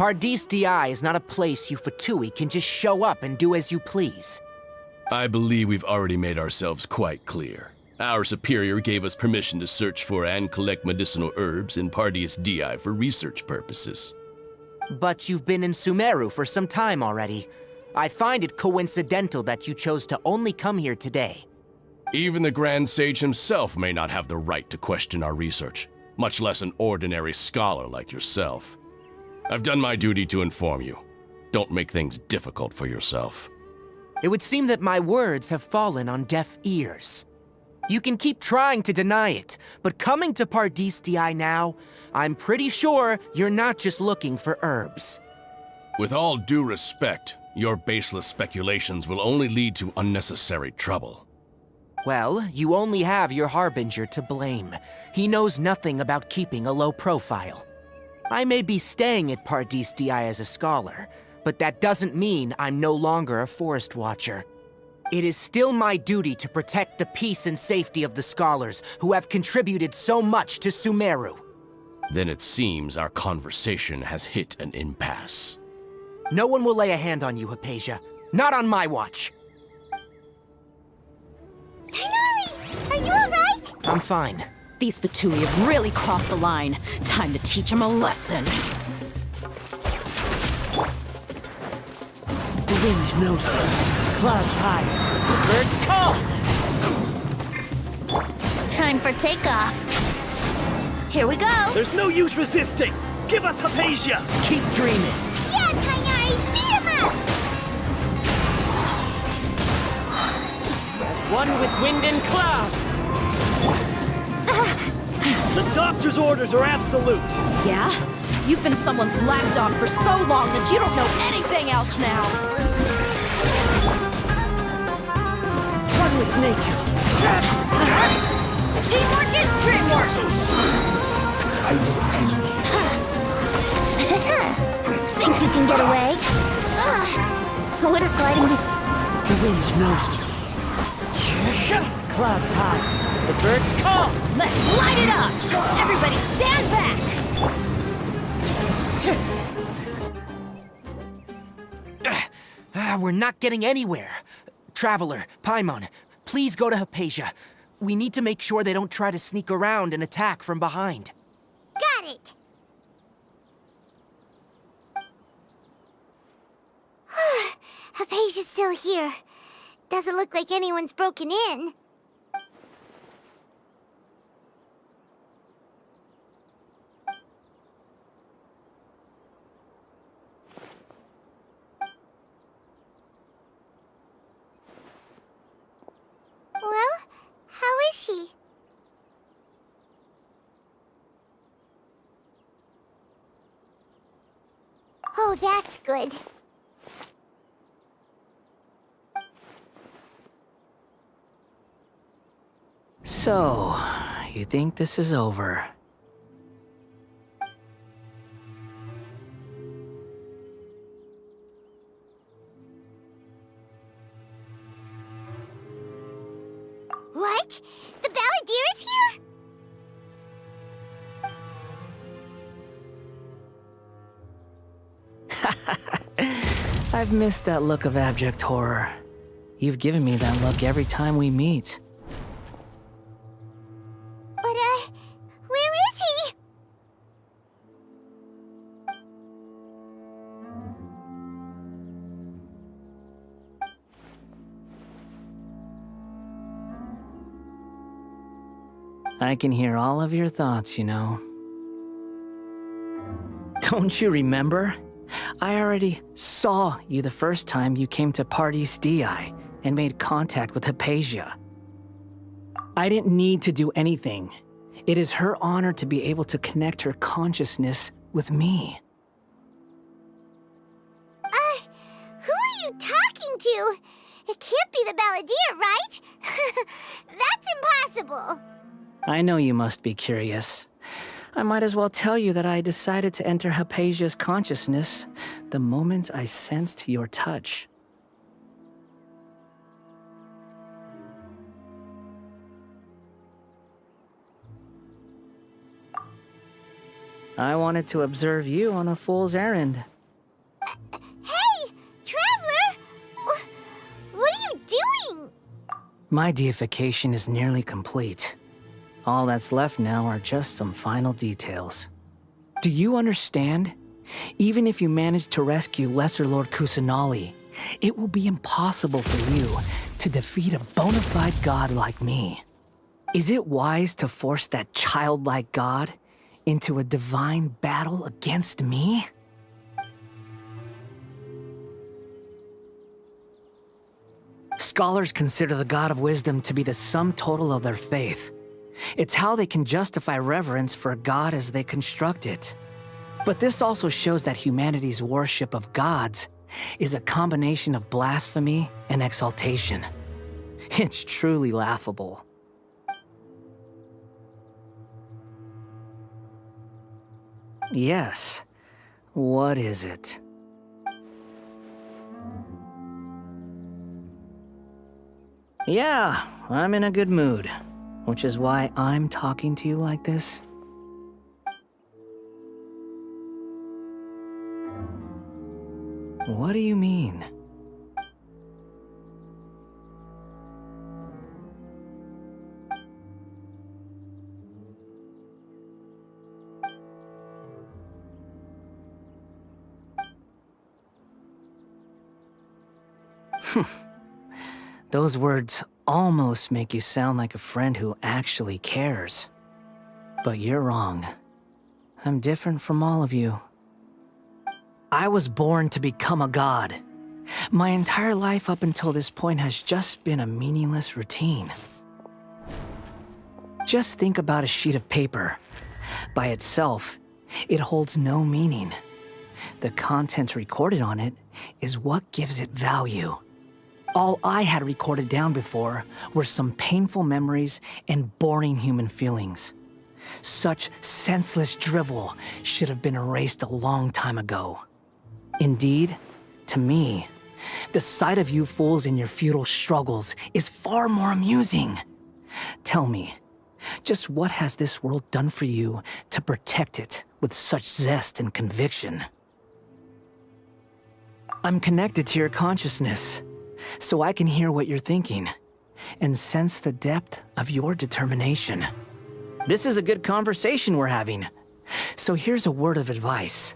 Pardis DI is not a place you Fatui can just show up and do as you please. I believe we've already made ourselves quite clear. Our superior gave us permission to search for and collect medicinal herbs in Pardis DI for research purposes. But you've been in Sumeru for some time already. I find it coincidental that you chose to only come here today. Even the Grand Sage himself may not have the right to question our research, much less an ordinary scholar like yourself. I've done my duty to inform you. Don't make things difficult for yourself. It would seem that my words have fallen on deaf ears. You can keep trying to deny it, but coming to Pardis DI now, I'm pretty sure you're not just looking for herbs. With all due respect, your baseless speculations will only lead to unnecessary trouble. Well, you only have your Harbinger to blame. He knows nothing about keeping a low profile. I may be staying at Pardis DI as a scholar, but that doesn't mean I'm no longer a forest watcher. It is still my duty to protect the peace and safety of the scholars who have contributed so much to Sumeru. Then it seems our conversation has hit an impasse. No one will lay a hand on you, Hypatia. Not on my watch. Tighnari! Are you alright? I'm fine. These Fatui have really crossed the line. Time to teach them a lesson. The wind knows me. Clouds high. The birds call. Time for takeoff. Here we go! There's no use resisting! Give us Hypatia! Keep dreaming. Yeah, Tighnari! Beat him up! As one with wind and cloud! The doctor's orders are absolute! Yeah? You've been someone's lapdog for so long that you don't know anything else now! One with nature! Teamwork is dreamwork! I will end you. Think you can get away? What are gliding me? The wind knows me. Clouds high. The birds call. Let's light it up! Everybody stand back! We're not getting anywhere. Traveler, Paimon, please go to Hypatia. We need to make sure they don't try to sneak around and attack from behind. Got it! Hypatia's still here. Doesn't look like anyone's broken in. Well, how is she? Oh, that's good. So, you think this is over? What? The Balladeer is here? I've missed that look of abject horror. You've given me that look every time we meet. But, where is he? I can hear all of your thoughts, you know. Don't you remember? I already saw you the first time you came to Pardis DI and made contact with Hypatia. I didn't need to do anything. It is her honor to be able to connect her consciousness with me. Who are you talking to? It can't be the Balladeer, right? That's impossible. I know you must be curious. I might as well tell you that I decided to enter Hypatia's consciousness the moment I sensed your touch. I wanted to observe you on a fool's errand. My deification is nearly complete. All that's left now are just some final details. Do you understand? Even if you manage to rescue Lesser Lord Kusanali, it will be impossible for you to defeat a bona fide god like me. Is it wise to force that childlike god into a divine battle against me? Scholars consider the God of Wisdom to be the sum total of their faith. It's how they can justify reverence for a god as they construct it. But this also shows that humanity's worship of gods is a combination of blasphemy and exaltation. It's truly laughable. Yes. What is it? Yeah, I'm in a good mood, which is why I'm talking to you like this. What do you mean? Those words almost make you sound like a friend who actually cares. But you're wrong. I'm different from all of you. I was born to become a god. My entire life up until this point has just been a meaningless routine. Just think about a sheet of paper. By itself, it holds no meaning. The content recorded on it is what gives it value. All I had recorded down before were some painful memories and boring human feelings. Such senseless drivel should have been erased a long time ago. Indeed, to me, the sight of you fools in your futile struggles is far more amusing. Tell me, just what has this world done for you to protect it with such zest and conviction? I'm connected to your consciousness, so I can hear what you're thinking and sense the depth of your determination. This is a good conversation we're having. So here's a word of advice.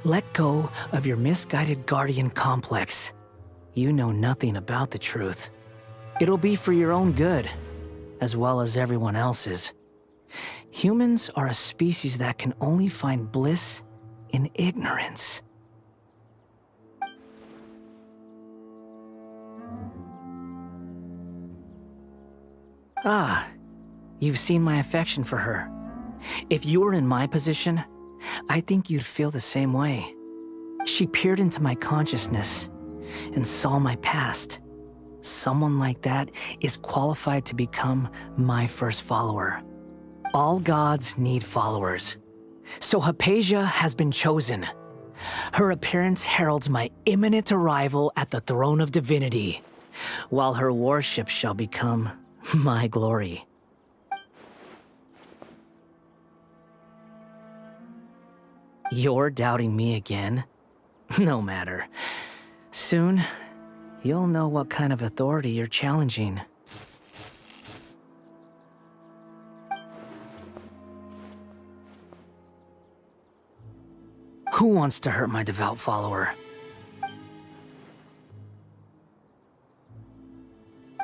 Let go of your misguided guardian complex. You know nothing about the truth. It'll be for your own good, as well as everyone else's. Humans are a species that can only find bliss in ignorance. Ah, you've seen my affection for her. If you were in my position, I think you'd feel the same way. She peered into my consciousness and saw my past. Someone like that is qualified to become my first follower. All gods need followers. So Hypatia has been chosen. Her appearance heralds my imminent arrival at the throne of divinity, while her worship shall become my glory. You're doubting me again? No matter. Soon, you'll know what kind of authority you're challenging. Who wants to hurt my devout follower?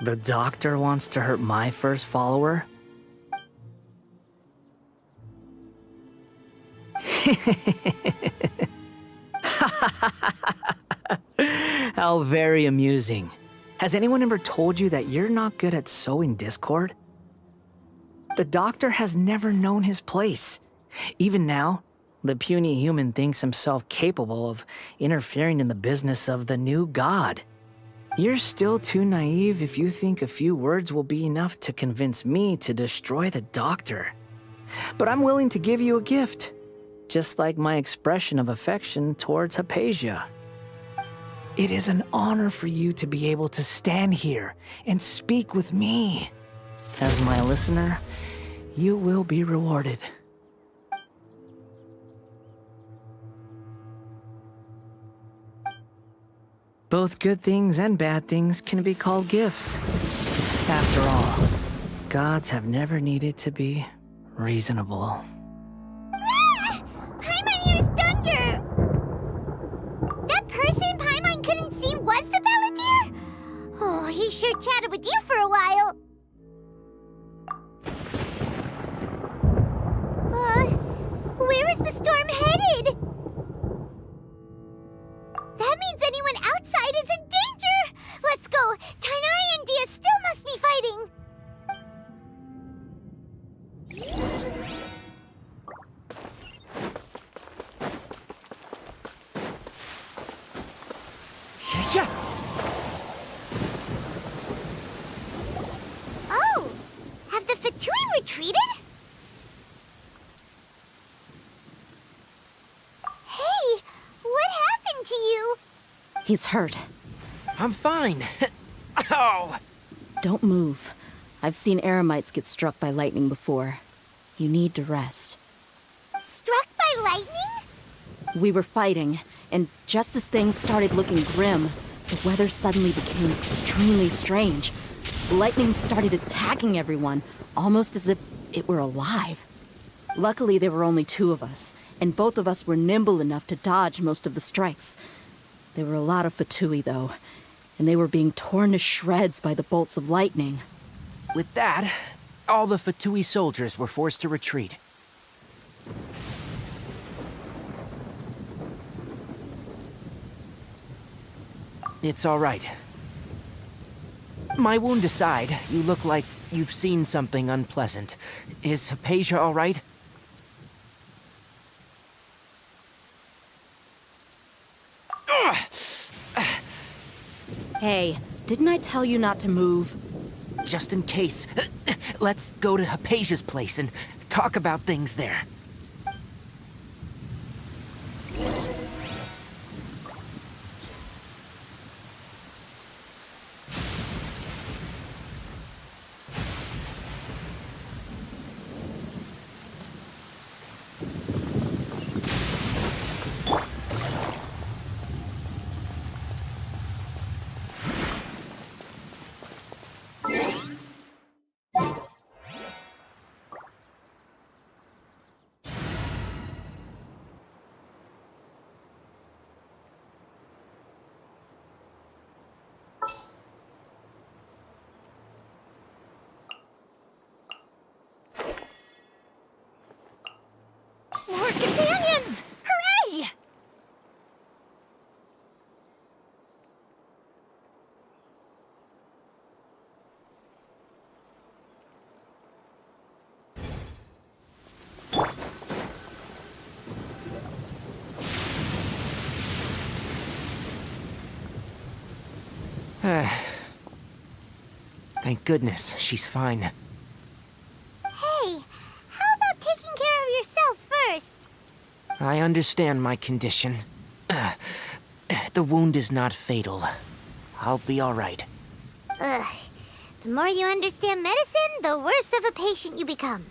The doctor wants to hurt my first follower? How very amusing. Has anyone ever told you that you're not good at sowing discord? The doctor has never known his place. Even now, the puny human thinks himself capable of interfering in the business of the new god. You're still too naive if you think a few words will be enough to convince me to destroy the doctor. But I'm willing to give you a gift, just like my expression of affection towards Hypatia. It is an honor for you to be able to stand here and speak with me. As my listener, you will be rewarded. Both good things and bad things can be called gifts. After all, gods have never needed to be reasonable. Ah! Paimon hears thunder! That person Paimon couldn't see was the Balladeer? Oh, he sure chatted with you for a while. Where is the storm headed? That means anyone outside is in danger! Let's go! Tainari and Dia still must be fighting! Oh! Have the Fatui retreated? Hey! What happened to you? He's hurt. I'm fine. Ow! Don't move. I've seen eremites get struck by lightning before. You need to rest. Struck by lightning? We were fighting, and just as things started looking grim, the weather suddenly became extremely strange. Lightning started attacking everyone, almost as if it were alive. Luckily, there were only two of us, and both of us were nimble enough to dodge most of the strikes. There were a lot of Fatui, though, and they were being torn to shreds by the bolts of lightning. With that, all the Fatui soldiers were forced to retreat. It's all right. My wound aside, you look like you've seen something unpleasant. Is Hypatia all right? Hey, didn't I tell you not to move? Just in case, let's go to Hypatia's place and talk about things there. More companions! Hooray! Thank goodness, she's fine. Hey, how about taking care of yourself first? I understand my condition. The wound is not fatal. I'll be all right. Ugh. The more you understand medicine, the worse of a patient you become.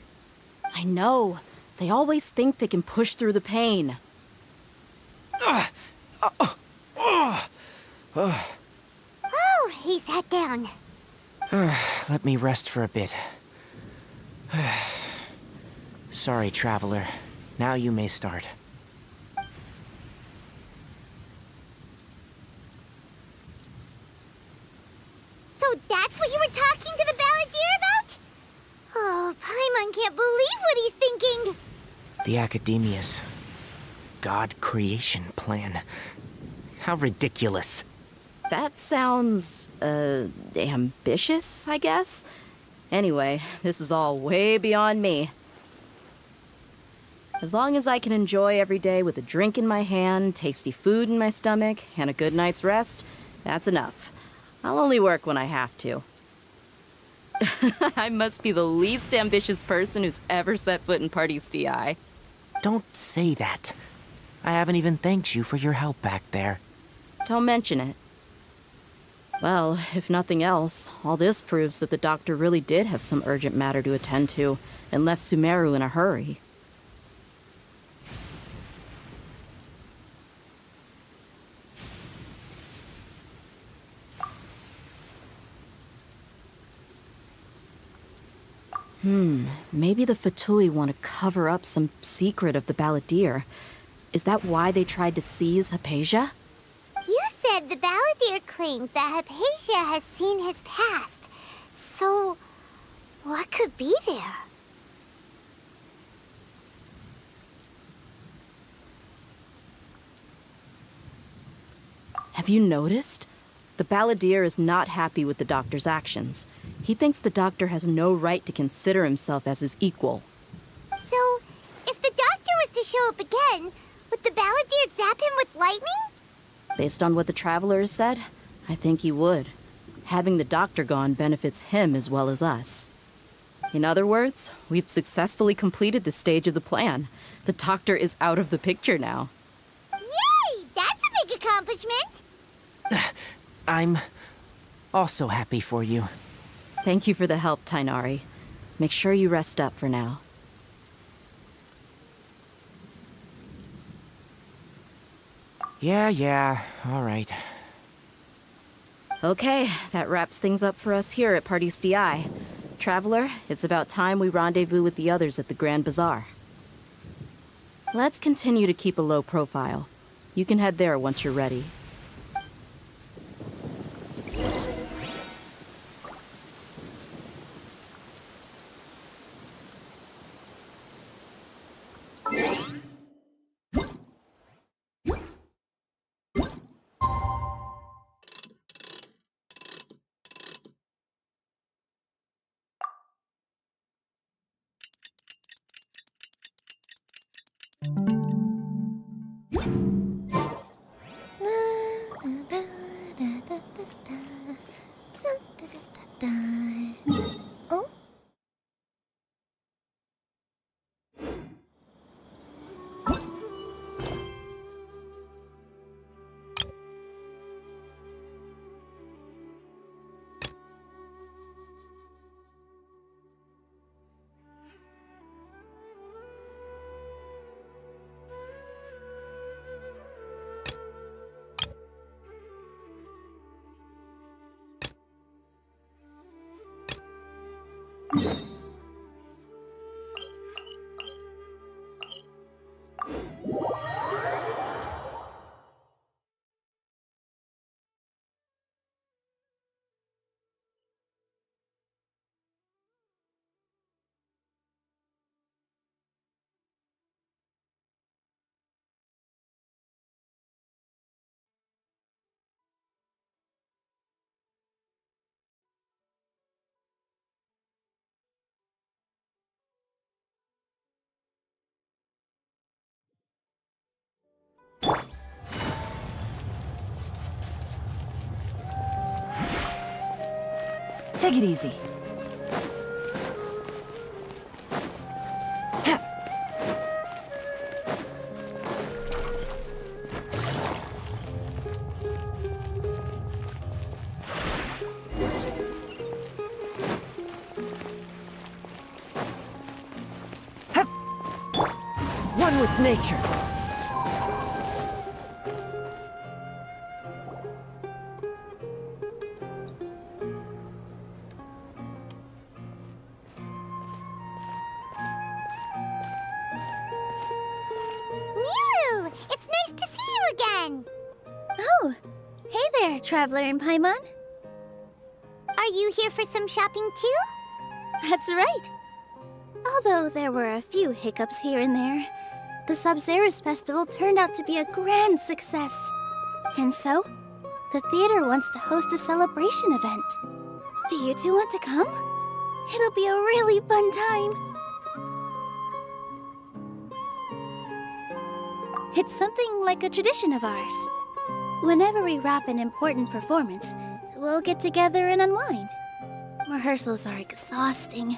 I know. They always think they can push through the pain. Oh, he sat down. Let me rest for a bit. Sorry, traveler. Now you may start. So that's what you were talking to the Balladeer about? Oh, Paimon can't believe what he's thinking. The Academia's God creation plan. How ridiculous. That sounds, ambitious, I guess? Anyway, this is all way beyond me. As long as I can enjoy every day with a drink in my hand, tasty food in my stomach, and a good night's rest, that's enough. I'll only work when I have to. I must be the least ambitious person who's ever set foot in Party's DI. Don't say that. I haven't even thanked you for your help back there. Don't mention it. Well, if nothing else, all this proves that the doctor really did have some urgent matter to attend to, and left Sumeru in a hurry. Maybe the Fatui want to cover up some secret of the Balladeer. Is that why they tried to seize Hypatia? You said the Balladeer claimed that Hypatia has seen his past. So, what could be there? Have you noticed? The Balladeer is not happy with the Doctor's actions. He thinks the Doctor has no right to consider himself as his equal. So, if the Doctor was to show up again, would the Balladeer zap him with lightning? Based on what the Traveler has said, I think he would. Having the Doctor gone benefits him as well as us. In other words, we've successfully completed this stage of the plan. The Doctor is out of the picture now. Yay! That's a big accomplishment! I'm also happy for you. Thank you for the help, Tainari. Make sure you rest up for now. Yeah, all right. Okay, that wraps things up for us here at Party's DI. Traveler, it's about time we rendezvous with the others at the Grand Bazaar. Let's continue to keep a low profile. You can head there once you're ready. Oh? Take it easy. One with nature. Miru! It's nice to see you again! Oh, hey there, Traveler in Paimon. Are you here for some shopping too? That's right. Although there were a few hiccups here and there, the Sub-Zerus Festival turned out to be a grand success. And so, the theater wants to host a celebration event. Do you two want to come? It'll be a really fun time. It's something like a tradition of ours. Whenever we wrap an important performance, we'll get together and unwind. Rehearsals are exhausting.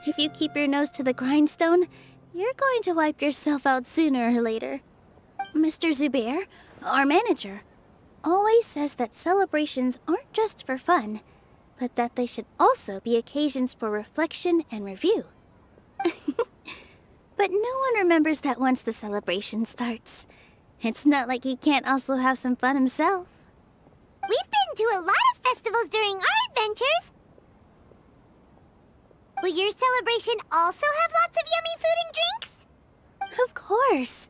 If you keep your nose to the grindstone, you're going to wipe yourself out sooner or later. Mr. Zubair, our manager, always says that celebrations aren't just for fun, but that they should also be occasions for reflection and review. But no one remembers that once the celebration starts. It's not like he can't also have some fun himself. We've been to a lot of festivals during our adventures. Will your celebration also have lots of yummy food and drinks? Of course.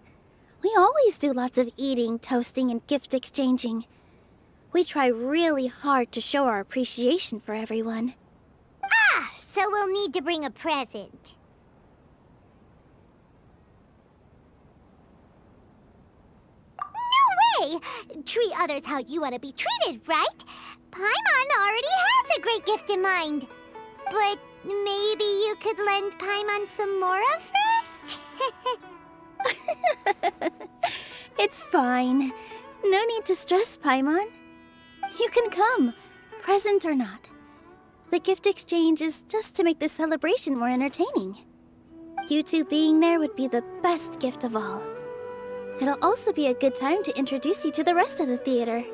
We always do lots of eating, toasting, and gift exchanging. We try really hard to show our appreciation for everyone. Ah, so we'll need to bring a present. No way! Treat others how you want to be treated, right? Paimon already has a great gift in mind. But maybe you could lend Paimon some more of hers? It's fine. No need to stress, Paimon. You can come, present or not. The gift exchange is just to make the celebration more entertaining. You two being there would be the best gift of all. It'll also be a good time to introduce you to the rest of the theater.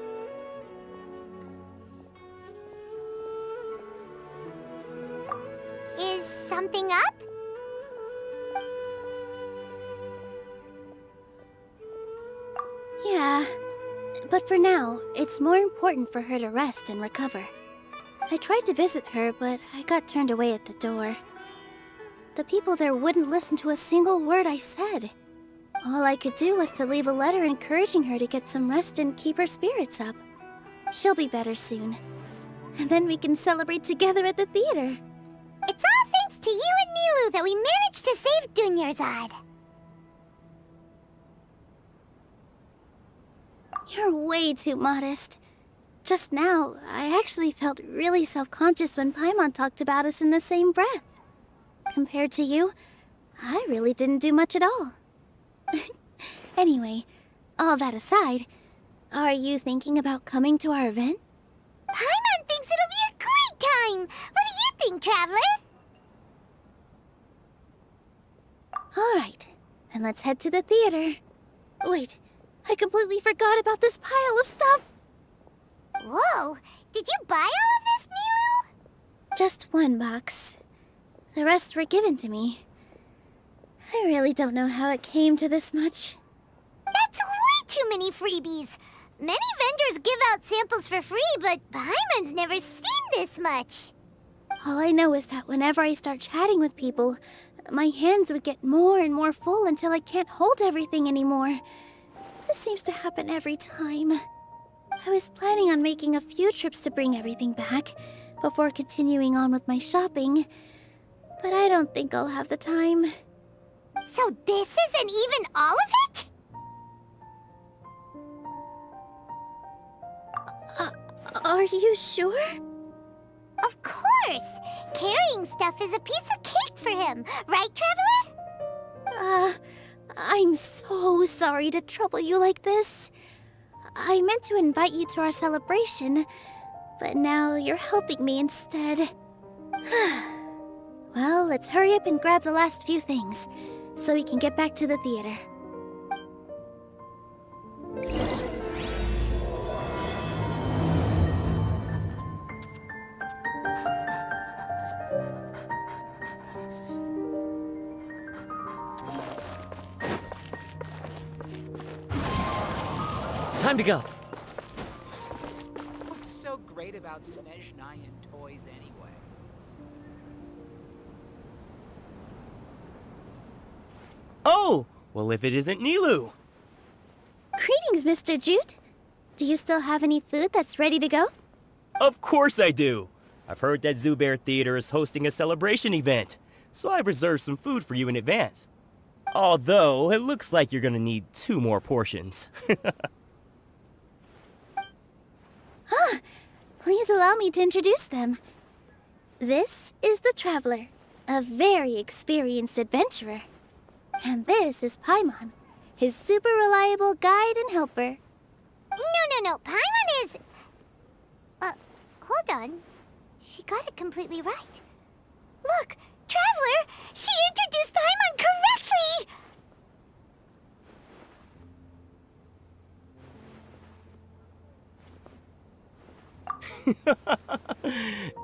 Is something up? Yeah, but for now, it's more important for her to rest and recover. I tried to visit her, but I got turned away at the door. The people there wouldn't listen to a single word I said. All I could do was to leave a letter encouraging her to get some rest and keep her spirits up. She'll be better soon. And then we can celebrate together at the theater. It's all thanks to you and Nilu that we managed to save Dunyarzad. You're way too modest. Just now, I actually felt really self-conscious when Paimon talked about us in the same breath. Compared to you, I really didn't do much at all. Anyway, all that aside, are you thinking about coming to our event? Paimon thinks it'll be a great time! What do you think, Traveler? Alright, then let's head to the theater. Wait, I completely forgot about this pile of stuff! Whoa! Did you buy all of this, Nilu? Just one box. The rest were given to me. I really don't know how it came to this much. That's way too many freebies! Many vendors give out samples for free, but Paimon's never seen this much. All I know is that whenever I start chatting with people, my hands would get more and more full until I can't hold everything anymore. This seems to happen every time. I was planning on making a few trips to bring everything back before continuing on with my shopping, but I don't think I'll have the time. So this isn't even all of it? Are you sure? Of course! Carrying stuff is a piece of cake for him, right, Traveler? I'm so sorry to trouble you like this. I meant to invite you to our celebration, but now you're helping me instead. Well, let's hurry up and grab the last few things, so we can get back to the theater. Time to go. What's so great about Snezhnayan toys anyway? Oh! Well, if it isn't Nilu! Greetings, Mr. Jute. Do you still have any food that's ready to go? Of course I do! I've heard that Zubair Theater is hosting a celebration event, so I reserved some food for you in advance. Although, it looks like you're gonna need 2 more portions. Please allow me to introduce them. This is the Traveler, a very experienced adventurer. And this is Paimon, his super reliable guide and helper. No. Paimon is... hold on. She got it completely right. Look, Traveler! She introduced Paimon correctly!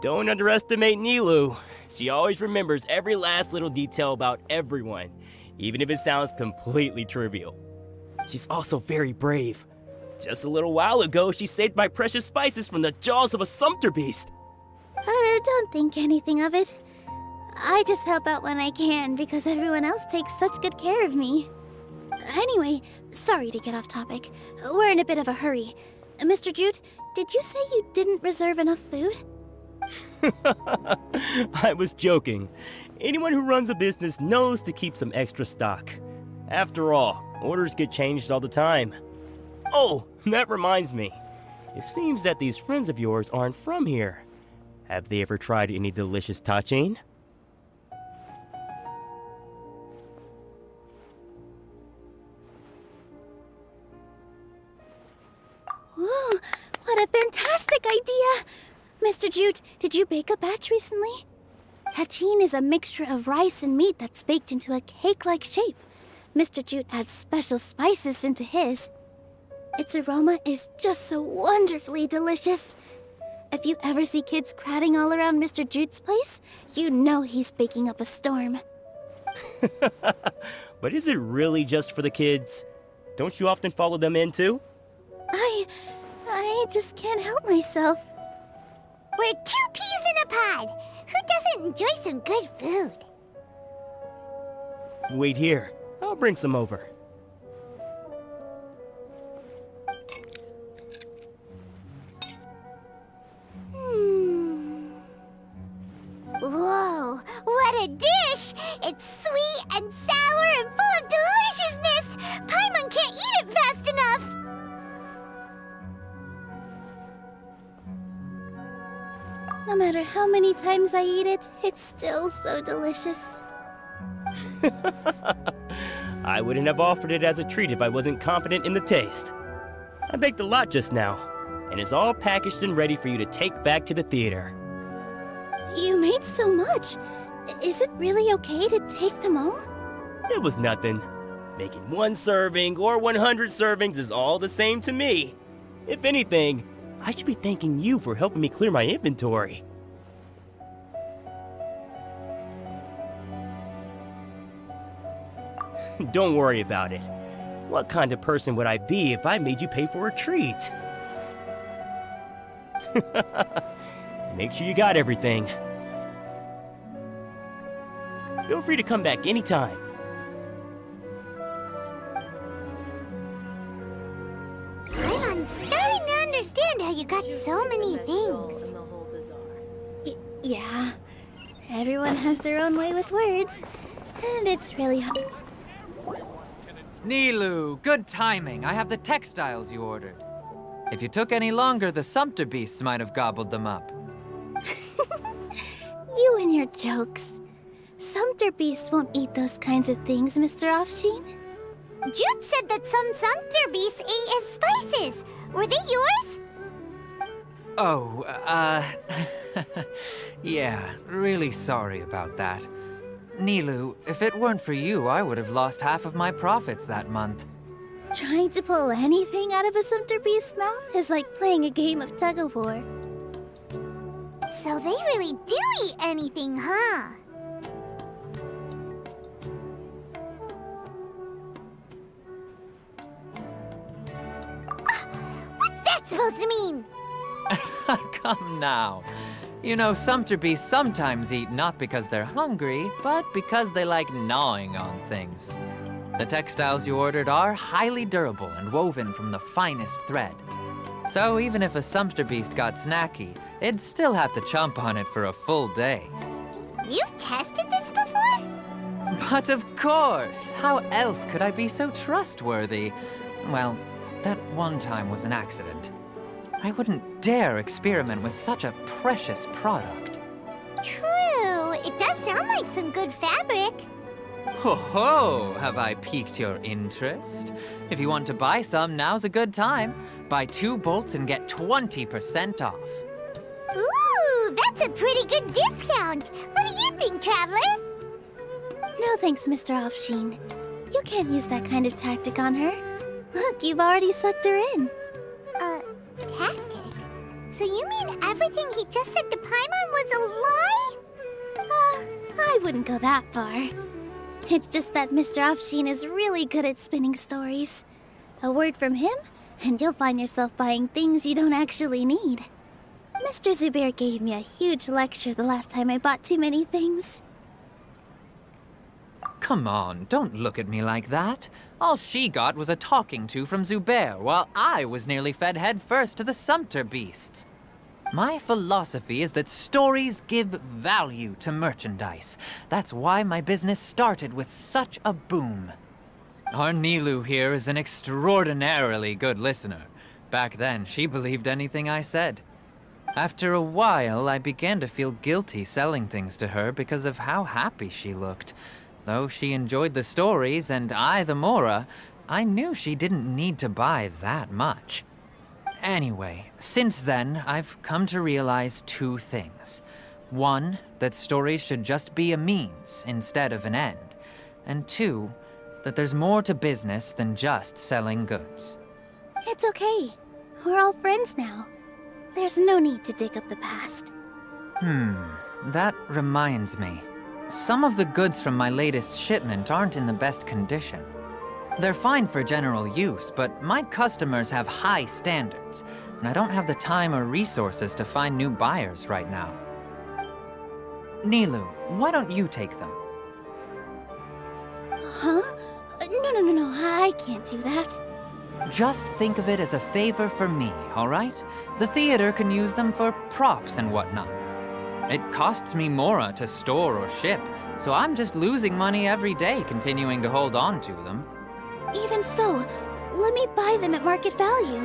Don't underestimate Nilu. She always remembers every last little detail about everyone, even if it sounds completely trivial. She's also very brave. Just a little while ago, she saved my precious spices from the jaws of a sumpter beast. Don't think anything of it. I just help out when I can because everyone else takes such good care of me. Anyway, sorry to get off topic. We're in a bit of a hurry. Mr. Jute, did you say you didn't reserve enough food? I was joking. Anyone who runs a business knows to keep some extra stock. After all, orders get changed all the time. Oh, that reminds me. It seems that these friends of yours aren't from here. Have they ever tried any delicious tachin? Ooh, what a fantastic idea! Mr. Jute, did you bake a batch recently? Tachin is a mixture of rice and meat that's baked into a cake-like shape. Mr. Jute adds special spices into his. Its aroma is just so wonderfully delicious. If you ever see kids crowding all around Mr. Jute's place, you know he's baking up a storm. But is it really just for the kids? Don't you often follow them in too? I just can't help myself. We're 2 peas in a pod. Who doesn't enjoy some good food? Wait here. I'll bring some over. Whoa, what a dish! It's sweet and sour and full of deliciousness! Paimon can't eat it fast enough! No matter how many times I eat it, it's still so delicious. I wouldn't have offered it as a treat if I wasn't confident in the taste. I baked a lot just now, and it's all packaged and ready for you to take back to the theater. You made so much. Is it really okay to take them all? It was nothing. Making 1 serving or 100 servings is all the same to me. If anything, I should be thanking you for helping me clear my inventory. Don't worry about it. What kind of person would I be if I made you pay for a treat? Make sure you got everything. Feel free to come back anytime. I'm starting to understand how you got so many things. Yeah. Everyone has their own way with words. And it's really hard. Nilu, good timing. I have the textiles you ordered. If you took any longer, the Sumpter beasts might have gobbled them up. You and your jokes. Sumpter beasts won't eat those kinds of things, Mr. Offsheen. Jute said that some Sumpter beasts ate his spices. Were they yours? Oh, yeah, really sorry about that. Nilu, if it weren't for you, I would have lost half of my profits that month. Trying to pull anything out of a Sumpter beast's mouth is like playing a game of tug-of-war. So they really do eat anything, huh? What's that supposed to mean? Come now. You know, Sumpter beasts sometimes eat not because they're hungry, but because they like gnawing on things. The textiles you ordered are highly durable and woven from the finest thread. So even if a Sumpter beast got snacky, it'd still have to chomp on it for a full day. You've tested this before? But of course! How else could I be so trustworthy? Well, that one time was an accident. I wouldn't dare experiment with such a precious product. True. It does sound like some good fabric. Ho ho! Have I piqued your interest? If you want to buy some, now's a good time. Buy 2 bolts and get 20% off. Ooh, that's a pretty good discount. What do you think, Traveler? No thanks, Mr. Offsheen. You can't use that kind of tactic on her. Look, you've already sucked her in. Tactic? So you mean everything he just said to Paimon was a lie? I wouldn't go that far. It's just that Mr. Offsheen is really good at spinning stories. A word from him, and you'll find yourself buying things you don't actually need. Mr. Zubair gave me a huge lecture the last time I bought too many things. come on, don't look at me like that. All she got was a talking to from Zubair, while I was nearly fed head first to the Sumpter beasts. My philosophy is that stories give value to merchandise. That's why my business started with such a boom. Our Nilu here is an extraordinarily good listener. Back then, she believed anything I said. After a while, I began to feel guilty selling things to her because of how happy she looked. Though she enjoyed the stories and I the Mora, I knew she didn't need to buy that much. Anyway, since then, I've come to realize two things. One, that stories should just be a means instead of an end. And two, that there's more to business than just selling goods. It's okay. We're all friends now. There's no need to dig up the past. That reminds me. Some of the goods from my latest shipment aren't in the best condition. They're fine for general use, but my customers have high standards, and I don't have the time or resources to find new buyers right now. Nilu, why don't you take them? Huh? No, I can't do that. Just think of it as a favor for me, all right? The theater can use them for props and whatnot. It costs me Mora to store or ship, so I'm just losing money every day continuing to hold on to them. Even so, let me buy them at market value.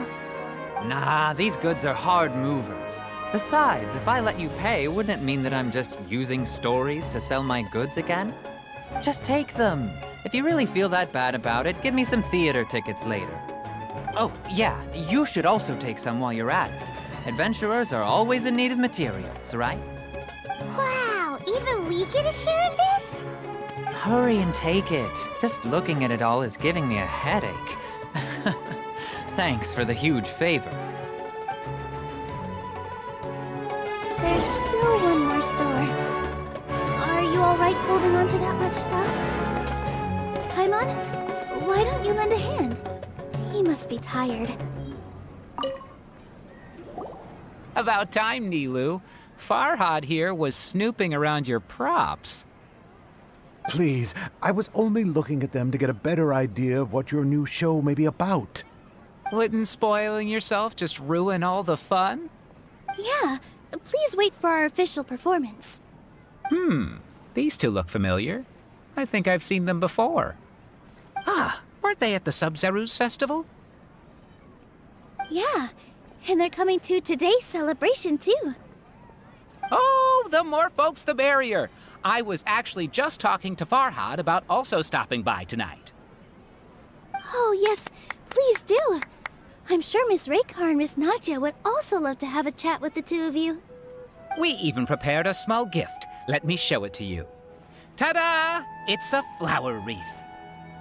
Nah, these goods are hard movers. Besides, if I let you pay, wouldn't it mean that I'm just using stories to sell my goods again? Just take them. If you really feel that bad about it, give me some theater tickets later. Oh, yeah, you should also take some while you're at it. Adventurers are always in need of materials, right? Wow, even we get a share of this? Hurry and take it. Just looking at it all is giving me a headache. Thanks for the huge favor. There's still one more store. Are you alright holding on to that much stuff? Paimon, why don't you lend a hand? He must be tired. About time, Nilu. Farhad here was snooping around your props. Please, I was only looking at them to get a better idea of what your new show may be about. Wouldn't spoiling yourself just ruin all the fun? Yeah, please wait for our official performance. These two look familiar. I think I've seen them before. Ah, weren't they at the Sub-Zerus festival? Yeah, and they're coming to today's celebration too. Oh, the more folks the merrier. I was actually just talking to Farhad about also stopping by tonight. Oh yes, please do. I'm sure Miss Raykar and Miss Nadja would also love to have a chat with the two of you. We even prepared a small gift. Let me show it to you. Ta-da! It's a flower wreath.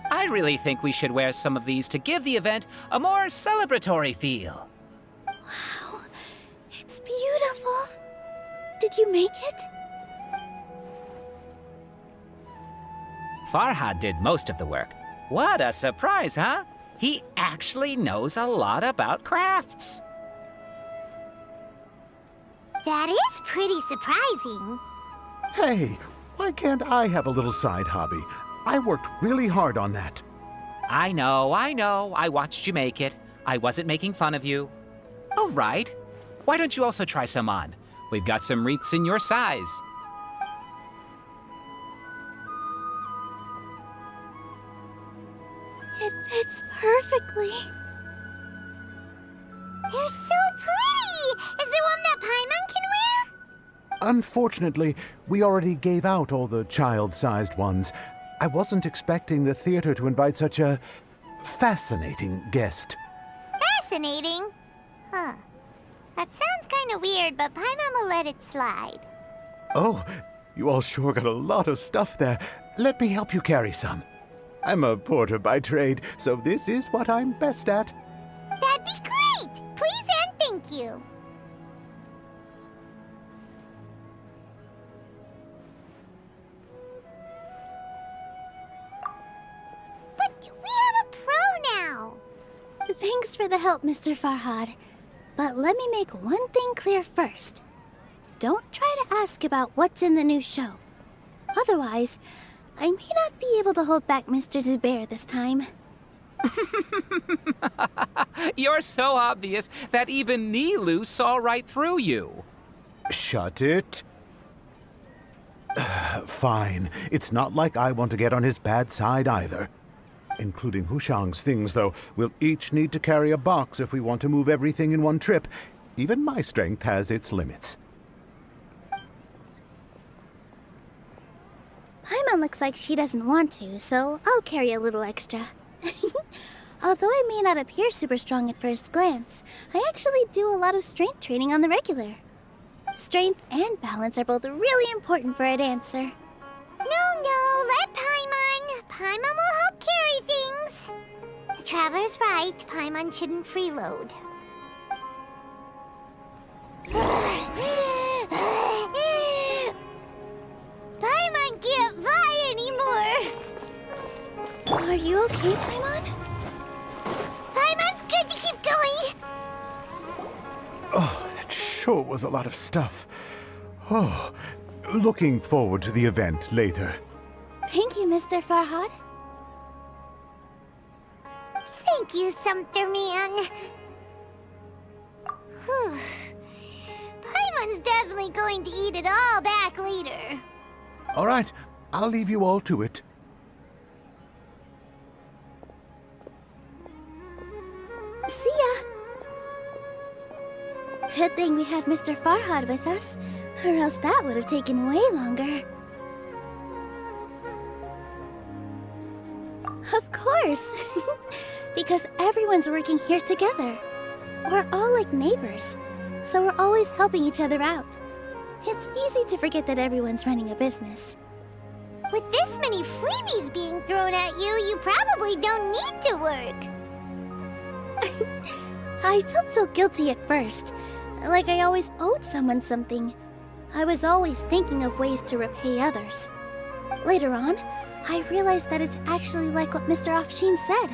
I really think we should wear some of these to give the event a more celebratory feel. Wow, it's beautiful. Did you make it? Farhad did most of the work. What a surprise, huh? He actually knows a lot about crafts. That is pretty surprising. Hey, why can't I have a little side hobby? I worked really hard on that. I know. I watched you make it. I wasn't making fun of you. All right. Why don't you also try some on? We've got some wreaths in your size. It fits perfectly. They're so pretty! Is there one that Paimon can wear? Unfortunately, we already gave out all the child-sized ones. I wasn't expecting the theater to invite such a fascinating guest. Fascinating? Huh. That sounds kind of weird, but Paimon will let it slide. Oh, you all sure got a lot of stuff there. Let me help you carry some. I'm a porter by trade, so this is what I'm best at. That'd be great! Please and thank you. But we have a pro now! Thanks for the help, Mr. Farhad. But let me make one thing clear first. Don't try to ask about what's in the new show. Otherwise, I may not be able able to hold back Mr. Zubair this time. You're so obvious that even Nilu saw right through you. Shut it. Fine. It's not like I want to get on his bad side either. Including Hushang's things, though. We'll each need to carry a box if we want to move everything in one trip. Even my strength has its limits. Paimon looks like she doesn't want to, so I'll carry a little extra. Although I may not appear super strong at first glance, I actually do a lot of strength training on the regular. Strength and balance are both really important for a dancer. No, let Paimon. Paimon will help carry things. The Traveler's right. Paimon shouldn't freeload. Paimon can't fly anymore. Are you okay, Paimon? Paimon's good to keep going. Oh, that sure was a lot of stuff. Oh, looking forward to the event later. Thank you, Mr. Farhad. Thank you, Sumpter Man. Whew. Paimon's definitely going to eat it all back later. All right, I'll leave you all to it. See ya! Good thing we had Mr. Farhad with us, or else that would have taken way longer. Of course! Because everyone's working here together. We're all like neighbors, so we're always helping each other out. It's easy to forget that everyone's running a business. With this many freebies being thrown at you, you probably don't need to work. I felt so guilty at first, like I always owed someone something. I was always thinking of ways to repay others. Later on, I realized that it's actually like what Mr. Afshin said.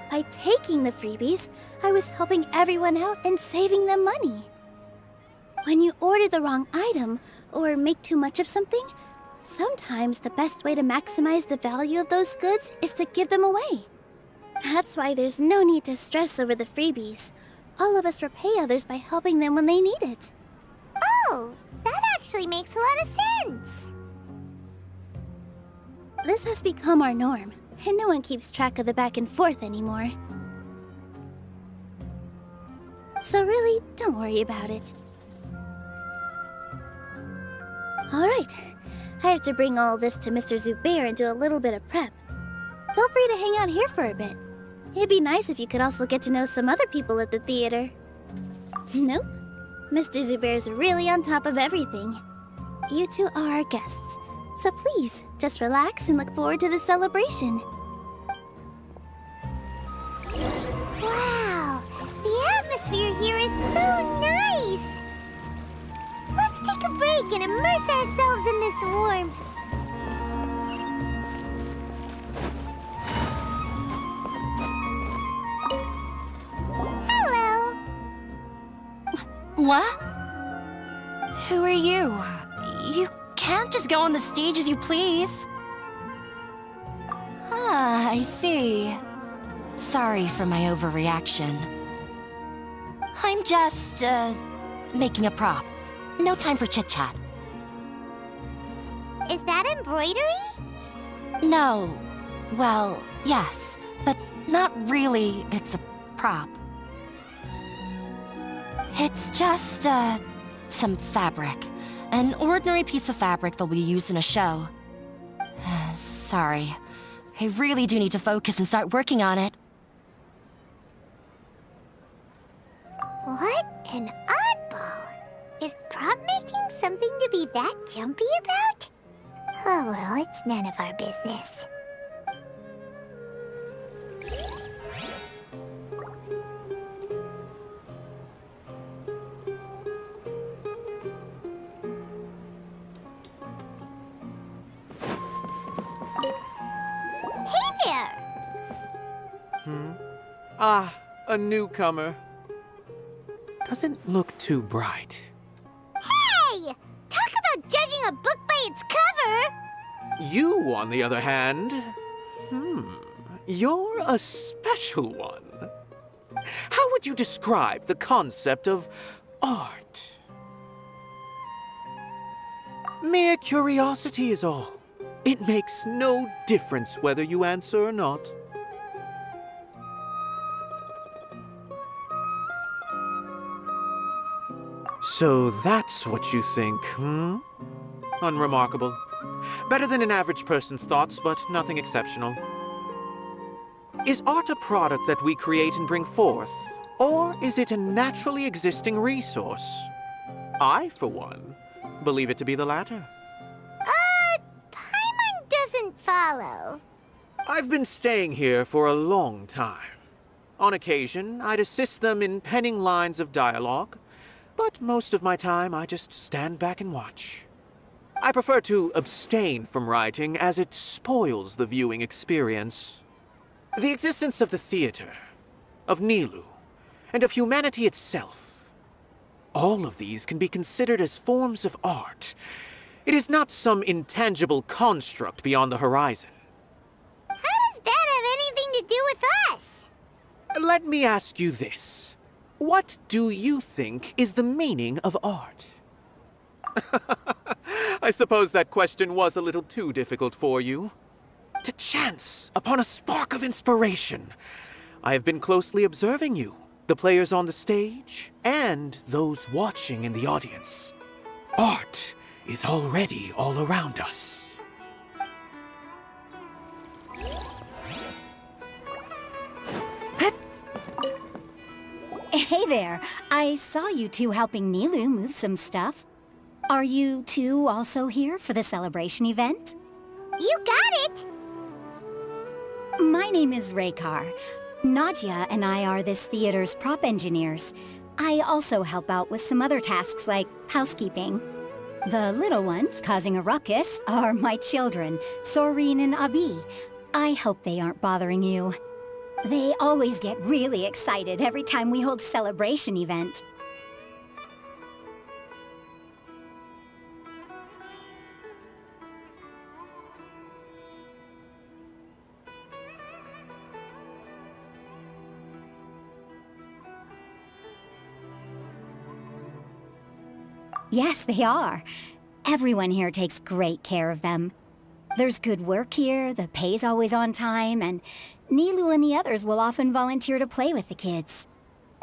By taking the freebies, I was helping everyone out and saving them money. When you order the wrong item, or make too much of something, sometimes the best way to maximize the value of those goods is to give them away. That's why there's no need to stress over the freebies. All of us repay others by helping them when they need it. Oh, that actually makes a lot of sense. This has become our norm, and no one keeps track of the back and forth anymore. So really, don't worry about it. Alright, I have to bring all this to Mr. Zubair and do a little bit of prep. Feel free to hang out here for a bit. It'd be nice if you could also get to know some other people at the theater. Nope. Mr. Zubair's really on top of everything. You two are our guests, so please, just relax and look forward to the celebration. Wow, the atmosphere here is so nice. Let's take a break and immerse ourselves in this warmth. Hello. What? Who are you? You can't just go on the stage as you please. Ah, I see. Sorry for my overreaction. I'm just, making a prop. No time for chit-chat. Is that embroidery? No. Well, yes, but not really. It's a prop. It's just, some fabric. An ordinary piece of fabric that we use in a show. Sorry. I really do need to focus and start working on it. What an oddball. Is prop making something to be that jumpy about? Oh well, it's none of our business. Hey there! Ah, a newcomer. Doesn't look too bright. Hey! Talk about judging a book by its cover! You, on the other hand, You're a special one. How would you describe the concept of art? Mere curiosity is all. It makes no difference whether you answer or not. So that's what you think, Unremarkable. Better than an average person's thoughts, but nothing exceptional. Is art a product that we create and bring forth, or is it a naturally existing resource? I, for one, believe it to be the latter. Paimon doesn't follow. I've been staying here for a long time. On occasion, I'd assist them in penning lines of dialogue, but most of my time I just stand back and watch. I prefer to abstain from writing as it spoils the viewing experience. The existence of the theater, of Nilou, and of humanity itself, all of these can be considered as forms of art. It is not some intangible construct beyond the horizon. How does that have anything to do with us? Let me ask you this. What do you think is the meaning of art? I suppose that question was a little too difficult for you. To chance upon a spark of inspiration. I have been closely observing you, the players on the stage, and those watching in the audience. Art is already all around us. Hey there, I saw you two helping Nilou move some stuff. Are you two also here for the celebration event? You got it! My name is Raykar. Nadia and I are this theater's prop engineers. I also help out with some other tasks like housekeeping. The little ones causing a ruckus are my children, Soreen and Abi. I hope they aren't bothering you. They always get really excited every time we hold a celebration event. Yes, they are. Everyone here takes great care of them. There's good work here, the pay's always on time, and Nilou and the others will often volunteer to play with the kids.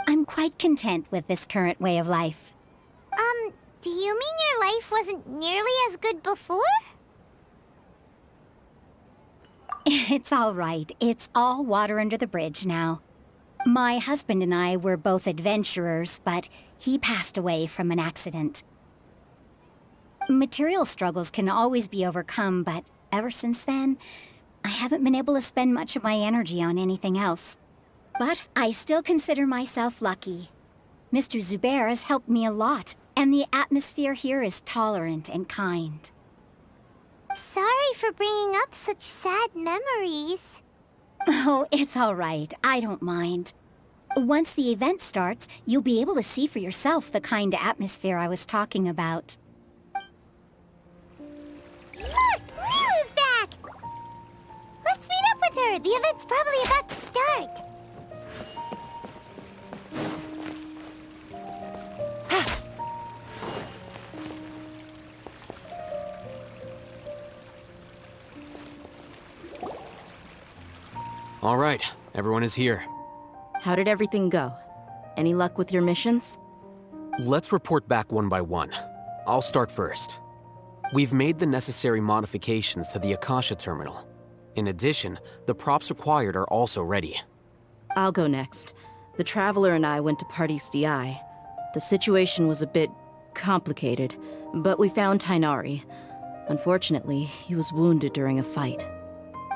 I'm quite content with this current way of life. Do you mean your life wasn't nearly as good before? It's all right. It's all water under the bridge now. My husband and I were both adventurers, but he passed away from an accident. Material struggles can always be overcome, but ever since then, I haven't been able to spend much of my energy on anything else. But I still consider myself lucky. Mr. Zubair has helped me a lot, and the atmosphere here is tolerant and kind. Sorry for bringing up such sad memories. Oh, it's all right. I don't mind. Once the event starts, you'll be able to see for yourself the kind of atmosphere I was talking about. Look! Nilou's back! Let's meet up with her. The event's probably about to start. All right, everyone is here. How did everything go? Any luck with your missions? Let's report back one by one. I'll start first. We've made the necessary modifications to the Akasha terminal. In addition, the props required are also ready. I'll go next. The Traveler and I went to Party's DI. The situation was a bit complicated, but we found Tainari. Unfortunately, he was wounded during a fight.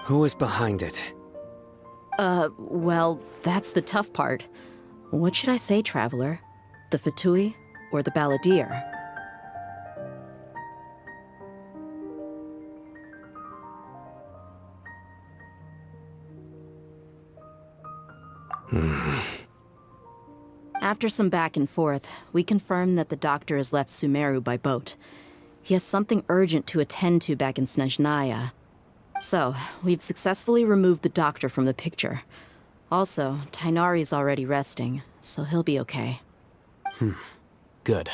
Who is behind it? Well, that's the tough part. What should I say, Traveler? The Fatui or the Balladeer? After some back and forth, we confirmed that the doctor has left Sumeru by boat. He has something urgent to attend to back in Snezhnaya. So, we've successfully removed the doctor from the picture. Also, Tainari's already resting, so he'll be okay. Good.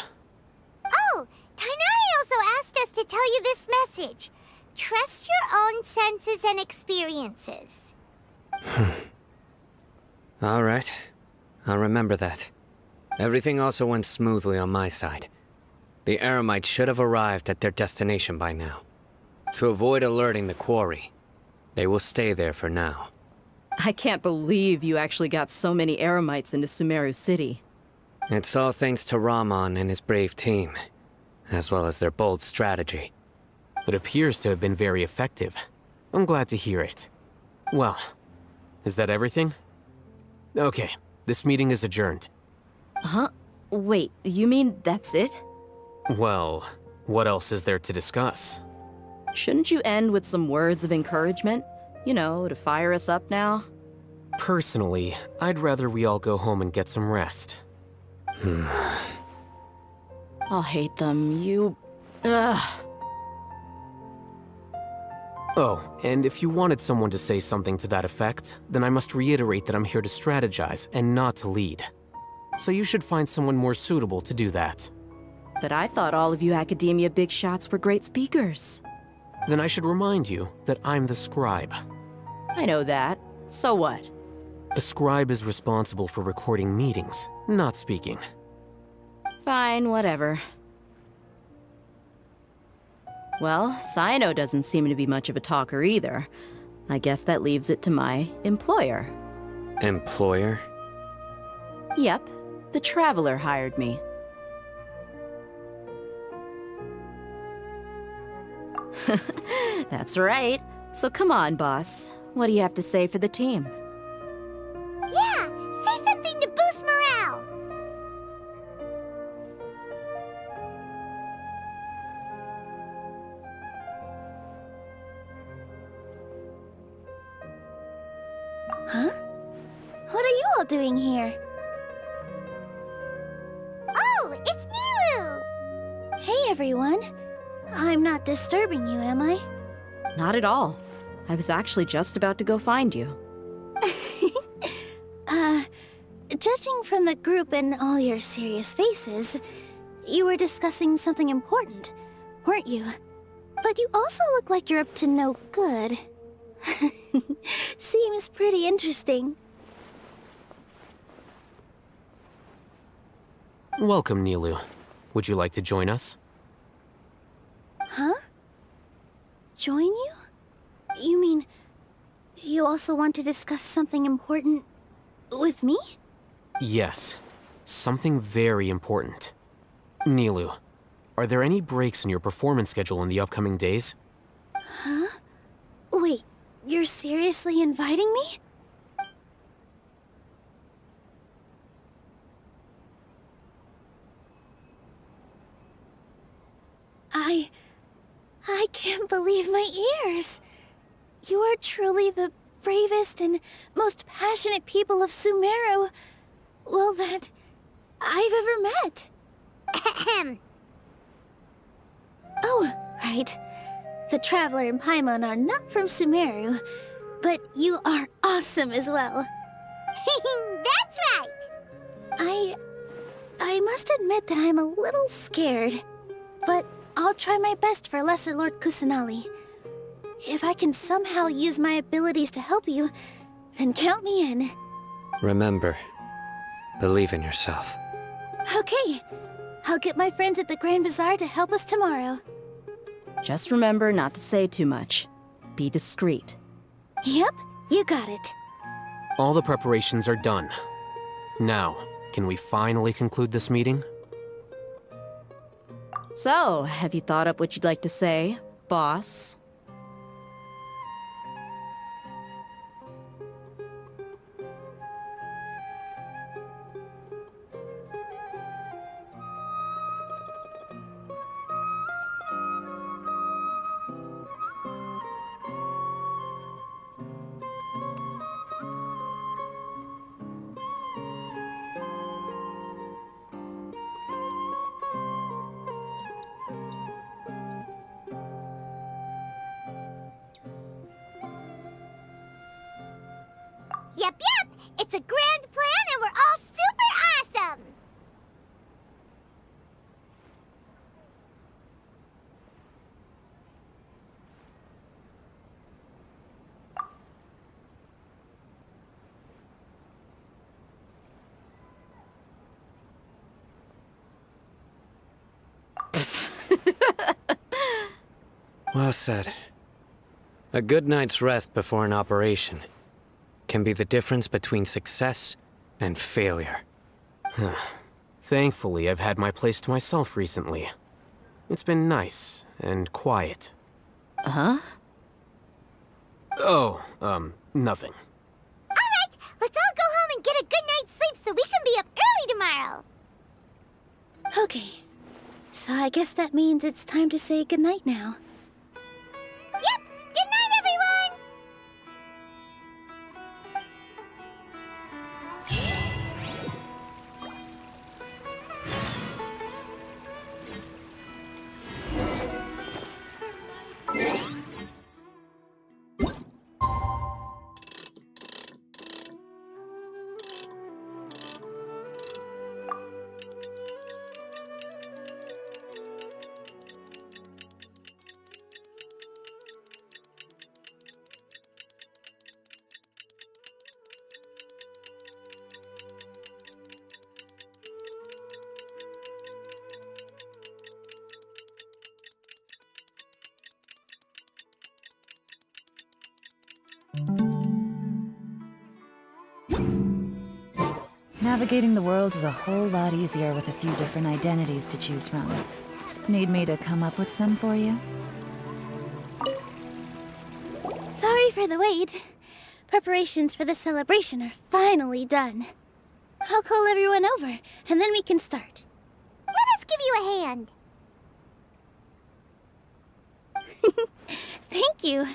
Oh, Tainari also asked us to tell you this message. Trust your own senses and experiences. All right. I'll remember that. Everything also went smoothly on my side. The Eremites should have arrived at their destination by now. To avoid alerting the quarry, they will stay there for now. I can't believe you actually got so many Eremites into Sumeru City. It's all thanks to Rahman and his brave team, as well as their bold strategy. It appears to have been very effective. I'm glad to hear it. Well, is that everything? Okay, this meeting is adjourned. Huh? Wait, you mean that's it? Well, what else is there to discuss? Shouldn't you end with some words of encouragement? You know, to fire us up now? Personally, I'd rather we all go home and get some rest. I'll hate them, you... Ugh. Oh, and if you wanted someone to say something to that effect, then I must reiterate that I'm here to strategize and not to lead. So you should find someone more suitable to do that. But I thought all of you academia big shots were great speakers. Then I should remind you that I'm the scribe. I know that. So what? A scribe is responsible for recording meetings, not speaking. Fine, whatever. Well, Sino doesn't seem to be much of a talker either. I guess that leaves it to my employer. Employer? Yep, the Traveler hired me. That's right. So come on, boss. What do you have to say for the team? Yeah, say something to boost morale. Huh? What are you all doing here? Oh, it's Nilu! Hey, everyone. I'm not disturbing you, am I? Not at all. I was actually just about to go find you. Judging from the group and all your serious faces, you were discussing something important, weren't you? But you also look like you're up to no good. Seems pretty interesting. Welcome, Nilu. Would you like to join us? Huh? Join you? You mean, you also want to discuss something important with me? Yes. Something very important. Nilu, are there any breaks in your performance schedule in the upcoming days? Huh? Wait, you're seriously inviting me? I can't believe my ears. You are truly the bravest and most passionate people of Sumeru, well, that I've ever met. Ahem. Oh, right. The Traveler and Paimon are not from Sumeru, but you are awesome as well. That's right. I must admit that I'm a little scared, but I'll try my best for Lesser Lord Kusanali. If I can somehow use my abilities to help you, then count me in. Remember, believe in yourself. Okay, I'll get my friends at the Grand Bazaar to help us tomorrow. Just remember not to say too much. Be discreet. Yep, you got it. All the preparations are done. Now, can we finally conclude this meeting? So, have you thought up what you'd like to say, boss? Yep. It's a grand plan and we're all super awesome! Well said. A good night's rest before an operation can be the difference between success and failure. Thankfully, I've had my place to myself recently. It's been nice and quiet. Huh? Oh, nothing. Alright, let's all go home and get a good night's sleep so we can be up early tomorrow! Okay. So I guess that means it's time to say goodnight now. Yep! Good night, everyone! Navigating the world is a whole lot easier with a few different identities to choose from. Need me to come up with some for you? Sorry for the wait. Preparations for the celebration are finally done. I'll call everyone over, and then we can start. Let us give you a hand. Thank you.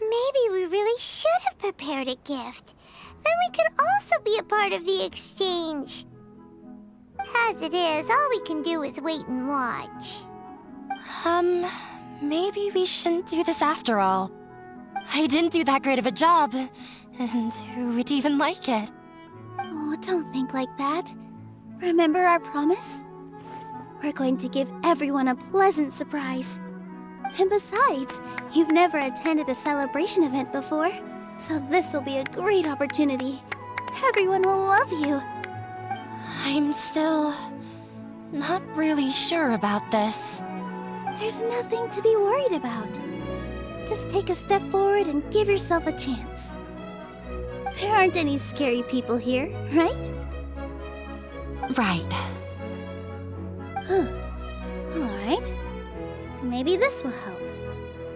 Maybe we really should have prepared a gift. Then we could also be a part of the exchange. As it is, all we can do is wait and watch. Maybe we shouldn't do this after all. I didn't do that great of a job, and who would even like it? Oh, don't think like that. Remember our promise? We're going to give everyone a pleasant surprise. And besides, you've never attended a celebration event before, so this will be a great opportunity. Everyone will love you. I'm still not really sure about this. There's nothing to be worried about. Just take a step forward and give yourself a chance. There aren't any scary people here, right? Right. Huh. All right. Maybe this will help.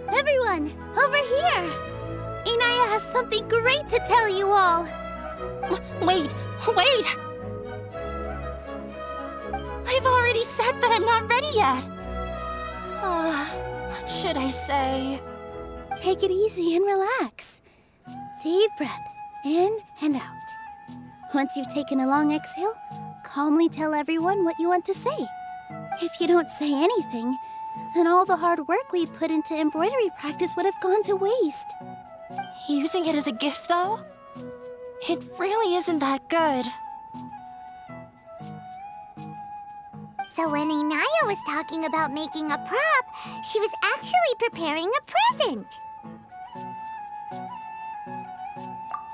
Everyone, over here! Inaya has something great to tell you all! Wait! I've already said that I'm not ready yet! What should I say? Take it easy and relax. Deep breath, in and out. Once you've taken a long exhale, calmly tell everyone what you want to say. If you don't say anything, then all the hard work we put into embroidery practice would have gone to waste. Using it as a gift, though? It really isn't that good. So when Inaya was talking about making a prop, she was actually preparing a present.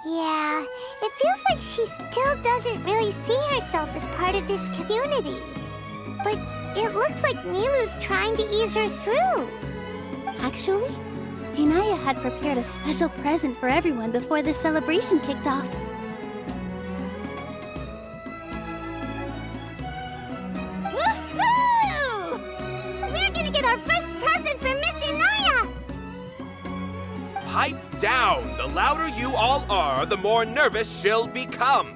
Yeah, it feels like she still doesn't really see herself as part of this community. But it looks like Nilu's trying to ease her through. Actually, Inaya had prepared a special present for everyone before the celebration kicked off. Woohoo! We're gonna get our first present from Miss Inaya! Pipe down! The louder you all are, the more nervous she'll become.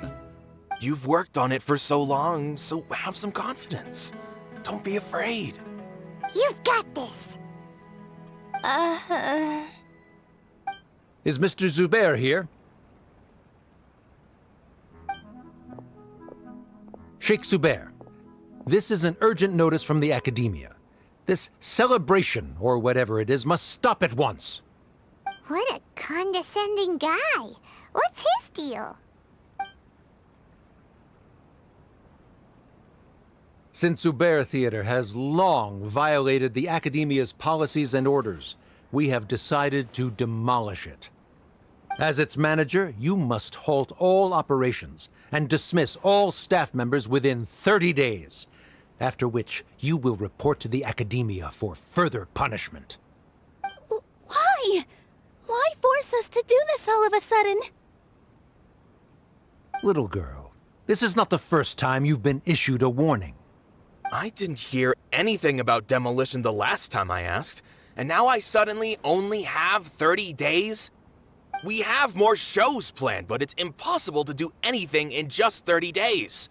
You've worked on it for so long, so have some confidence. Don't be afraid. You've got this. Is Mr. Zubair here? Sheikh Zubair, this is an urgent notice from the Academia. This celebration, or whatever it is, must stop at once. What a condescending guy. What's his deal? Since Zubair Theater has long violated the Academia's policies and orders, we have decided to demolish it. As its manager, you must halt all operations and dismiss all staff members within 30 days, after which you will report to the Academia for further punishment. Why? Why force us to do this all of a sudden? Little girl, this is not the first time you've been issued a warning. I didn't hear anything about demolition the last time I asked, and now I suddenly only have 30 days? We have more shows planned, but it's impossible to do anything in just 30 days.